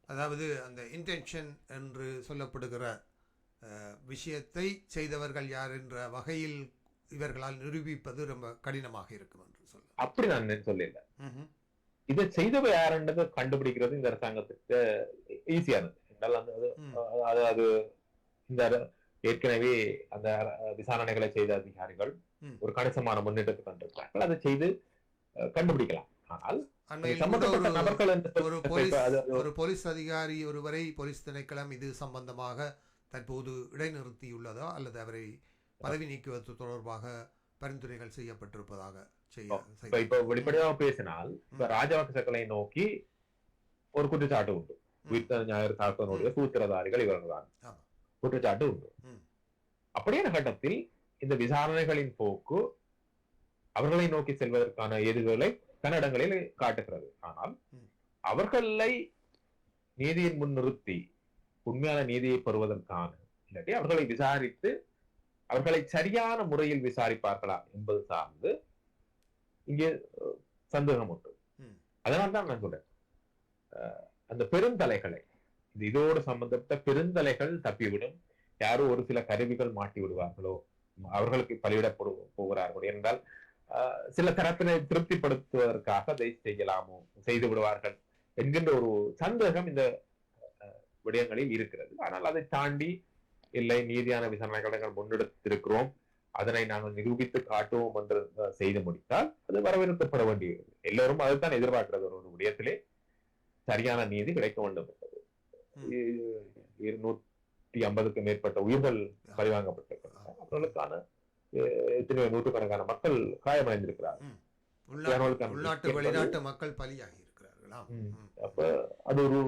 [SPEAKER 1] அதாவது அந்த இன்டென்ஷன் என்று சொல்லப்படுகிற விஷயத்தை செய்தவர்கள் யார் என்ற வகையில் இவர்களால் நிரூபிப்பது ரொம்ப கடினமாக இருக்கும் என்று சொல்ல.
[SPEAKER 2] அப்படி நான் சொல்லல. இதை செய்தவை யாருன்றது கண்டுபிடிக்கிறது இந்த அரசாங்கத்துக்கு ஈஸியானது. அதாவது இந்த ஏற்கனவே அந்த விசாரணைகளை செய்த அதிகாரிகள் ஒரு கணிசமான முன்னேற்றத்தை கண்டிருக்கிறார்கள். அதை செய்து கண்டுபிடிக்கலாம். ஆனால்
[SPEAKER 1] ஒரு போலீஸ் அதிகாரி ஒருவரை போலீஸ் திணைக்களம் இது சம்பந்தமாக தற்போது இடைநிறுத்தியுள்ளதோ அல்லது அவரை பதவி நீக்குவது தொடர்பாக பரிந்துரைகள் செய்யப்பட்டிருப்பதாக
[SPEAKER 2] இப்ப வெளிப்படையாக பேசினால் இப்ப ராஜபக்சக்களை நோக்கி ஒரு குற்றச்சாட்டு உண்டு. உயிர்த்த ஞாயிறு தாக்குதலுடைய சூத்திரதாரிகள் இவர்கள் தான் குற்றச்சாட்டு உண்டு. அப்படியான கட்டத்தில் இந்த விசாரணைகளின் போக்கு அவர்களை நோக்கி செல்வதற்கான ஏதுகளை கன்னடங்களில் காட்டுகிறது. ஆனால் அவர்களை நீதியின் முன் நிறுத்தி உண்மையான நீதியை பெறுவதற்கான இல்லாட்டி அவர்களை விசாரித்து அவர்களை சரியான முறையில் விசாரிப்பார்களா என்பது சார்ந்து இங்கே சந்தேகம் உண்டு. அதனால்தான் நான் சொல்றேன், அந்த பெருந்தலைகளை இதோடு சம்பந்தப்பட்ட பெருந்தலைகள் தப்பிவிடும். யாரோ ஒரு சில கருவிகள் மாட்டி விடுவார்களோ, அவர்களுக்கு பலியிட போகிறார்களோ என்றால் சில தரப்பினை திருப்திப்படுத்துவதற்காக அதை செய்யலாமோ, செய்து விடுவார்கள் என்கின்ற ஒரு சந்தேகம் இந்த விடயங்களில் இருக்கிறது. ஆனால் அதை தாண்டி இல்லை, நீதியான விசாரணைகளை முன்னெடுத்திருக்கிறோம், அதனை நாங்கள் நிரூபித்து காட்டுவோம் என்று செய்து முடித்தால் அது வரவேற்கப்பட வேண்டியது. எல்லோரும் அதைத்தான் எதிர்பார்க்கிறது. ஒரு விடயத்திலே சரியான நீதி கிடைக்க வேண்டும் என்பது. 250க்கும் மேற்பட்ட உயிர்கள் பழிவாங்கப்பட்டிருக்கிறார். அவர்களுக்கான எத்தனையோ நூற்றுக்கணக்கான மக்கள் காயமடைந்திருக்கிறார்கள்.
[SPEAKER 1] வெளிநாட்டு மக்கள் பலியாகி இருக்கிறார்களா?
[SPEAKER 2] அப்ப அது ஒரு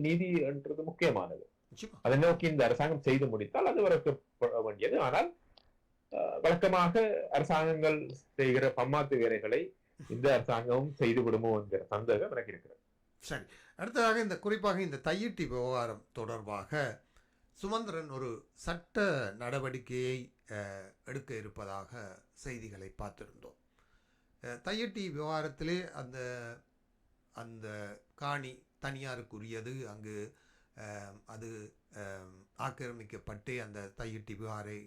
[SPEAKER 2] நீதி என்றது முக்கியமானது. அதை நோக்கி இந்த அரசாங்கம் செய்து முடித்தால் அது வரவேற்கப்பட வேண்டியது. ஆனால் வழக்கமாக அரசாங்கங்கள் செய்கிற பம்மாத்து வேலைகளை இந்த அரசாங்கமும் செய்து விடுமோ என்கிற சந்தேகம் எனக்கு இருக்கிறது.
[SPEAKER 1] சரி, அடுத்ததாக இந்த குறிப்பாக இந்த தையிட்டி விவகாரம் தொடர்பாக சுமந்திரன் ஒரு சட்ட நடவடிக்கையை எடுக்க இருப்பதாக செய்திகளை பார்த்திருந்தோம். தையிட்டி விவகாரத்திலே அந்த காணி தனியாருக்குரியது, அங்கு அது ஆக்கிரமிக்கப்பட்டு அந்த தையிட்டி விவகாரை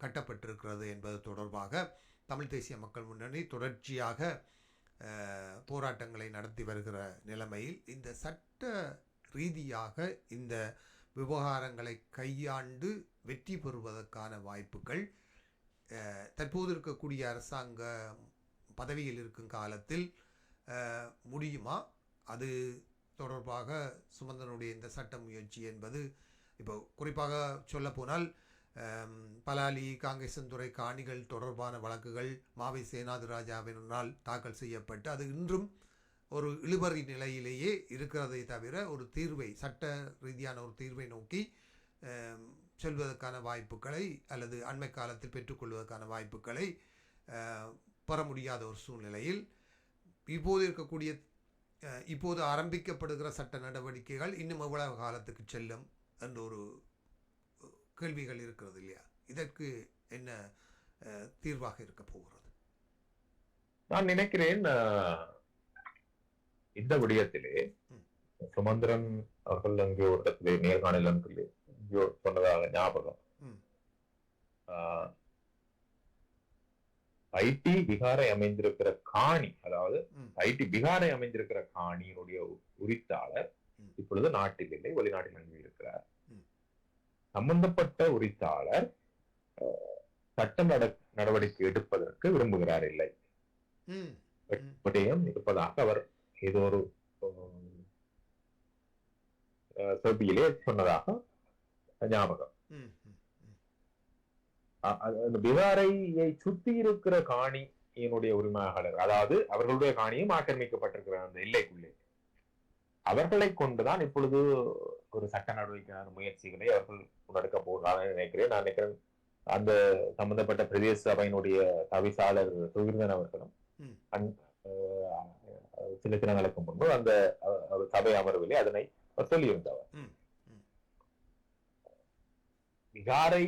[SPEAKER 1] கட்டப்பட்டிருக்கிறது என்பது தொடர்பாக தமிழ் தேசிய மக்கள் முன்னணி தொடர்ச்சியாக போராட்டங்களை நடத்தி வருகிற நிலைமையில் இந்த சட்ட ரீதியாக இந்த விவகாரங்களை கையாண்டு வெற்றி பெறுவதற்கான வாய்ப்புகள் தற்போது இருக்கக்கூடிய அரசாங்க பதவியில் இருக்கும் காலத்தில் முடியுமா? அது தொடர்பாக சுமந்திரனுடைய இந்த சட்ட முயற்சி என்பது இப்போ குறிப்பாக சொல்லப்போனால் பலாலி காங்கேசன்துறை காணிகள் தொடர்பான வழக்குகள் மாவை சேனாதிராஜாவினால் தாக்கல் செய்யப்பட்டு அது இன்றும் ஒரு இழுபறி நிலையிலேயே இருக்கிறதை தவிர ஒரு தீர்வை, சட்ட ரீதியான ஒரு தீர்வை நோக்கி செல்வதற்கான வாய்ப்புகளை அல்லது அண்மை காலத்தில் பெற்றுக்கொள்வதற்கான வாய்ப்புகளை பெற முடியாத ஒரு சூழ்நிலையில் இப்போது ஆரம்பிக்கப்படுகிற சட்ட நடவடிக்கைகள் இன்னும் எவ்வளவு காலத்துக்கு செல்லும் என்ற ஒரு கேள்விகள் இருக்கிறது இல்லையா? இதற்கு என்ன தீர்வாக இருக்க போகிறது?
[SPEAKER 2] நான் நினைக்கிறேன் இந்த விடயத்திலே சுமந்திரன் அவர்கள் அங்கே ஒரு இடத்திலே நேர்காணல் சொன்னதாக ஞாபகம், ஐடி பிகாரை அமைந்திருக்கிற காணி, அதாவது ஐடி பிகாரை அமைந்திருக்கிற காணியினுடைய உரித்தாளர் இப்பொழுது நாட்டில் இல்லை, வெளிநாட்டில் அங்கே இருக்கிறார். சம்பந்தப்பட்ட உரித்தாளர் சட்ட நடவடிக்கை எடுப்பதற்கு விரும்புகிறார் இல்லை விடயம் இருப்பதாக அவர் ஏதோ ஒரு செபியிலே சொன்னதாக ஞாபகம். பிகாரையை சுத்தி இருக்கிற காணியினுடைய உரிமையாளர், அதாவது அவர்களுடைய காணியும் ஆக்கிரமிக்கப்பட்டிருக்கிற அந்த எல்லைக்குள்ளே, அவர்களை கொண்டுதான் இப்பொழுது ஒரு சட்ட நடவடிக்கையான முயற்சிகளை அவர்கள் முன்னெடுக்க போகிறார்கள் நினைக்கிறேன். நான் நினைக்கிறேன் அந்த சம்பந்தப்பட்ட பிரதேச சபையினுடைய தவிசாளர் சுகிர்தன் அவர்களும் சில தினங்களுக்கு முன்பு அந்த சபை அமர்விலே அதனை சொல்லியிருந்தவர். பிகாரை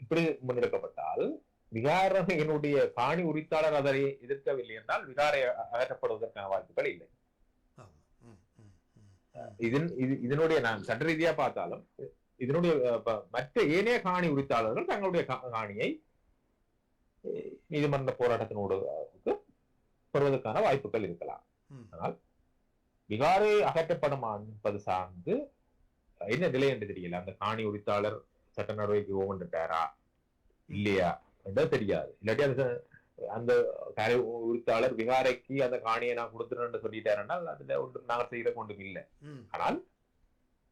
[SPEAKER 2] இப்படி முன்னெடுக்கப்பட்டால் விகாரையினுடைய காணி உரித்தாளர் அதை எதிர்க்கவில்லை என்றால் விகாரை அகற்றப்படுவதற்கான வாய்ப்புகள் இல்லை. இதனுடைய நான் சட்ட ரீதியா பார்த்தாலும் இதனுடைய மற்ற ஏனைய காணி உரித்தாளர்கள் தங்களுடைய காணியை நீதிமன்ற போராட்டத்தினோடு பெறுவதற்கான வாய்ப்புகள் இருக்கலாம். ஆனால் விகாரை அகற்றப்படும் என்பது சார்ந்து என்ன நிலை என்று தெரியல. அந்த காணி உரித்தாளர் சட்ட நடவடிக்கை ஓவன்ட்டாரா இல்லையா என்றது தெரியாது. இல்லாட்டி அந்த காணி உரித்தாளர் விகாரைக்கு அந்த காணியை நான் கொடுத்துறேன்னு சொல்லிட்டாருன்னா அதுல ஒன்று நாங்கள் செய்யற கொண்டும் இல்லை. ஆனால்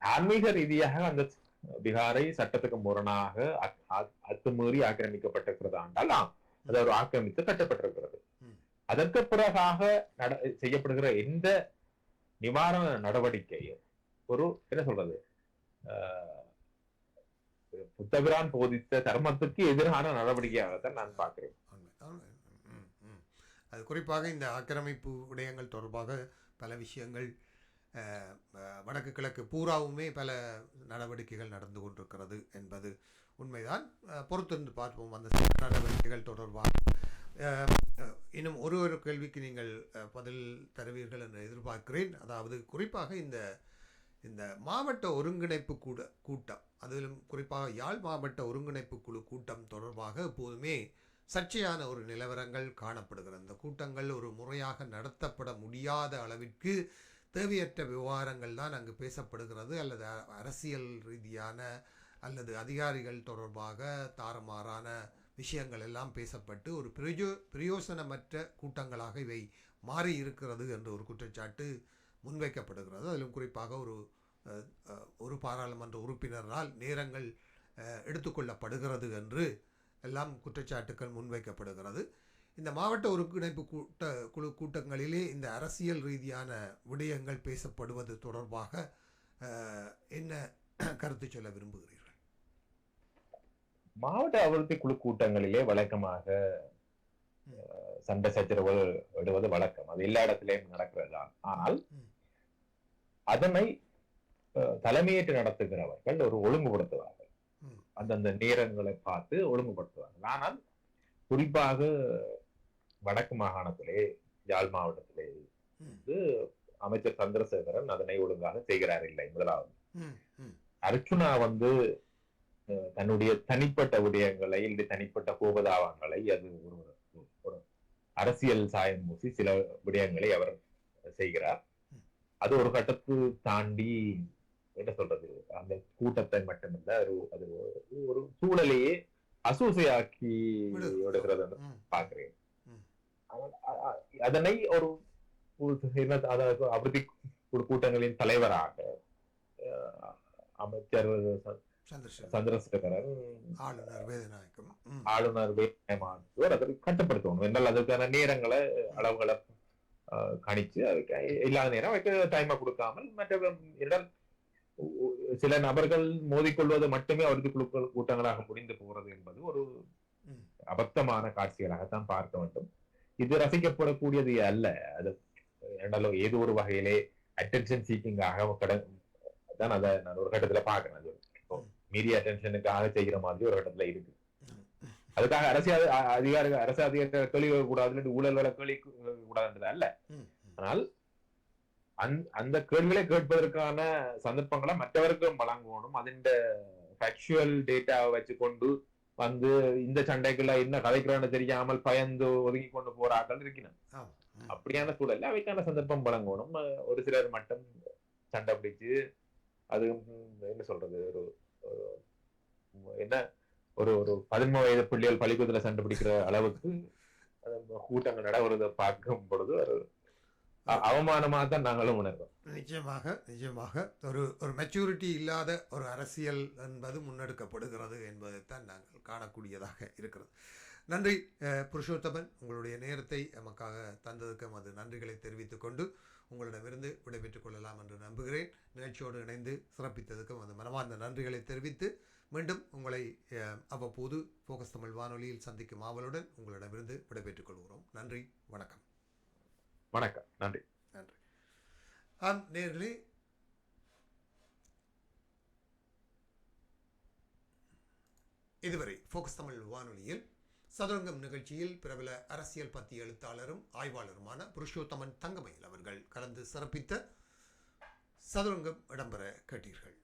[SPEAKER 2] ஆன்மீக ரீதியாக அந்த விகாரை சட்டத்துக்கு முரணாக அத்துமீறி ஆக்கிரமிக்கப்பட்டிருக்கிறதா என்றால் அது ஒரு ஆக்கிரமித்து கட்டப்பட்டிருக்கிறது. அதற்கு பிறகாக செய்யப்படுகிற எந்த நிவாரண நடவடிக்கையும் ஒரு என்ன சொல்றது புத்தபிரான் போதித்த தர்மத்துக்கு எதிரான நடவடிக்கையாகத்தான் நான் பார்க்கிறேன்.
[SPEAKER 1] அது குறிப்பாக இந்த ஆக்கிரமிப்பு விடயங்கள் தொடர்பாக பல விஷயங்கள் வடக்கு கிழக்கு பூராவுமே பல நடவடிக்கைகள் நடந்து கொண்டிருக்கிறது என்பது உண்மைதான். பொறுத்திருந்து பார்ப்போம் அந்த நடவடிக்கைகள் தொடர்பாக. இன்னும் ஒரு கேள்விக்கு நீங்கள் பதில் தருவீர்கள் என்று எதிர்பார்க்கிறேன். அதாவது குறிப்பாக இந்த மாவட்ட ஒருங்கிணைப்பு கூட்டம், அதிலும் குறிப்பாக யாழ் மாவட்ட ஒருங்கிணைப்பு குழு கூட்டம் தொடர்பாக எப்போதுமே சர்ச்சையான ஒரு நிலவரங்கள் காணப்படுகிறது. இந்த கூட்டங்கள் ஒரு முறையாக நடத்தப்பட முடியாத அளவிற்கு தேவையற்ற விவகாரங்கள் தான் அங்கு பேசப்படுகிறது, அல்லது அரசியல் ரீதியான அல்லது அதிகாரிகள் தொடர்பாக தாறுமாறான விஷயங்கள் எல்லாம் பேசப்பட்டு ஒரு பிரயோசனமற்ற கூட்டங்களாக இவை மாறி இருக்கிறது என்ற ஒரு குற்றச்சாட்டு முன்வைக்கப்படுகிறது. அதிலும் குறிப்பாக ஒரு பாராளுமன்ற உறுப்பினரால் நேரங்கள் எடுத்துக்கொள்ளப்படுகிறது என்று எல்லாம் குற்றச்சாட்டுக்கள் முன்வைக்கப்படுகிறது. இந்த மாவட்ட ஒருங்கிணைப்பு குழு கூட்டங்களிலே இந்த அரசியல் ரீதியான விடயங்கள் பேசப்படுவது தொடர்பாக என்ன கருத்து சொல்ல விரும்புகிறீர்கள்?
[SPEAKER 2] மாவட்ட அபிவிருத்தி குழு கூட்டங்களிலே வழக்கமாக சண்டை சச்சரவுகள் விடுவது வழக்கம். அது எல்லா இடத்திலேயும் நடக்கிறது தான். ஆனால் அதனை தலைமையேற்று நடத்துகிறவர்கள் ஒரு ஒழுங்குபடுத்துவார்கள், அந்தந்த நேரங்களை பார்த்து ஒழுங்குபடுத்துவார்கள். ஆனால் குறிப்பாக வடக்கு மாகாணத்திலே யாழ் மாவட்டத்திலே அமைச்சர் சந்திரசேகரன் அதனை ஒழுங்காக செய்கிறார் இல்லை. முதலாவது அர்ச்சுனா தன்னுடைய தனிப்பட்ட விடயங்களை இல்லை தனிப்பட்ட கோபதாவங்களை அது ஒரு அரசியல் சாயம் பூசி சில விடயங்களை அவர் செய்கிறார். அது ஒரு கட்டத்து தாண்டி என்ன சொல்றது அந்த கூட்டத்தை மட்டுமில்ல அது ஒரு சூழலையே அசூசையாக்கி விடுகிறது பார்க்கிறேன். அதனை ஒரு அபிவிருத்தி கூட்டங்களின் தலைவராக அமைச்சர் சந்திரசேகரன் ஆளுநர் வேதநாயகம் அதை கட்டுப்படுத்தணும் என்றால் அதற்கான நேரங்களை அளவுகளை கணிச்சு அதுக்கு இல்லாத நேரம் வைக்க டைமை கொடுக்காமல் மற்ற சில நபர்கள் மோதிக்கொள்வது மட்டுமே அவரது கூட்டங்களாக முடிந்து போகிறது என்பது ஒரு அபத்தமான காட்சிகளாகத்தான் பார்க்க வேண்டும். இது ரசிக்கப்படக்கூடியது அல்ல. அது என்றாலும் ஏதோ ஒரு வகையிலே அட்டென்ஷன் சீக்கிங்காக தான் அதை நான் ஒரு கட்டத்துல பாக்குறேன். அது மீடியா அட்டென்ஷனுக்காக செய்கிற மாதிரி ஒரு கட்டத்துல இருக்கு. அதுக்காக அரசு அதிகாரிகள் கேள்வி கூடாது, ஊழல்களை கேள்வி கூடாதுன்றது அல்ல. ஆனால் அந்த கேள்விகளை கேட்பதற்கான சந்தர்ப்பங்களை மற்றவருக்கும் வழங்கணும். அதிண்ட ஃபேக்சுவல் டேட்டாவை வச்சுக்கொண்டு இந்த சண்டைக்குள்ள என்ன கதைக்கிறான்னு தெரியாமல் பயந்து ஒதுங்கி கொண்டு போறாக்கள் இருக்கணும். அப்படியான சூழல்ல அவைக்கான சந்தர்ப்பம் வழங்கணும். ஒரு சிலர் மட்டும் சண்டை பிடிச்சு அது என்ன சொல்றது ஒரு 11 வயது பிள்ளைகள் பள்ளிக்கூடத்துல சண்டை பிடிக்கிற அளவுக்கு கூட்டங்கள் நடவதை பார்க்கும் பொழுது அவமானமா தான் நாங்களும் உணர்வோம்.
[SPEAKER 1] நிச்சயமாக ஒரு மெச்சூரிட்டி இல்லாத ஒரு அரசியல் என்பது முன்னெடுக்கப்படுகிறது என்பதைத்தான் நாங்கள் காணக்கூடியதாக இருக்கிறது. நன்றி புருஷோத்தமன், உங்களுடைய நேரத்தை நமக்காக தந்ததுக்கு அது நன்றிகளை தெரிவித்துக் கொண்டு உங்களிடமிருந்து விடைபெற்றுக் கொள்ளலாம் என்று நம்புகிறேன். நிகழ்ச்சியோடு இணைந்து சிறப்பித்ததுக்கும் அது மனமார்ந்த நன்றிகளை தெரிவித்து மீண்டும் உங்களை அவ்வப்போது ஃபோக்கஸ் தமிழ் வானொலியில் சந்திக்கும் ஆவலுடன் உங்களிடமிருந்து விடைபெற்றுக் கொள்கிறோம். நன்றி, வணக்கம்.
[SPEAKER 2] வணக்கம், நன்றி.
[SPEAKER 1] நன்றி. நேர்களே, இதுவரை ஃபோக்கஸ் தமிழ் வானொலியில் சதுரங்கம் நிகழ்ச்சியில் பிரபல அரசியல் பத்தி எழுத்தாளரும் ஆய்வாளருமான புருஷோத்தமன் தங்கமயில் அவர்கள் கலந்து சிறப்பித்த சதுரங்கம் இடம்பெற கேட்டீர்கள்.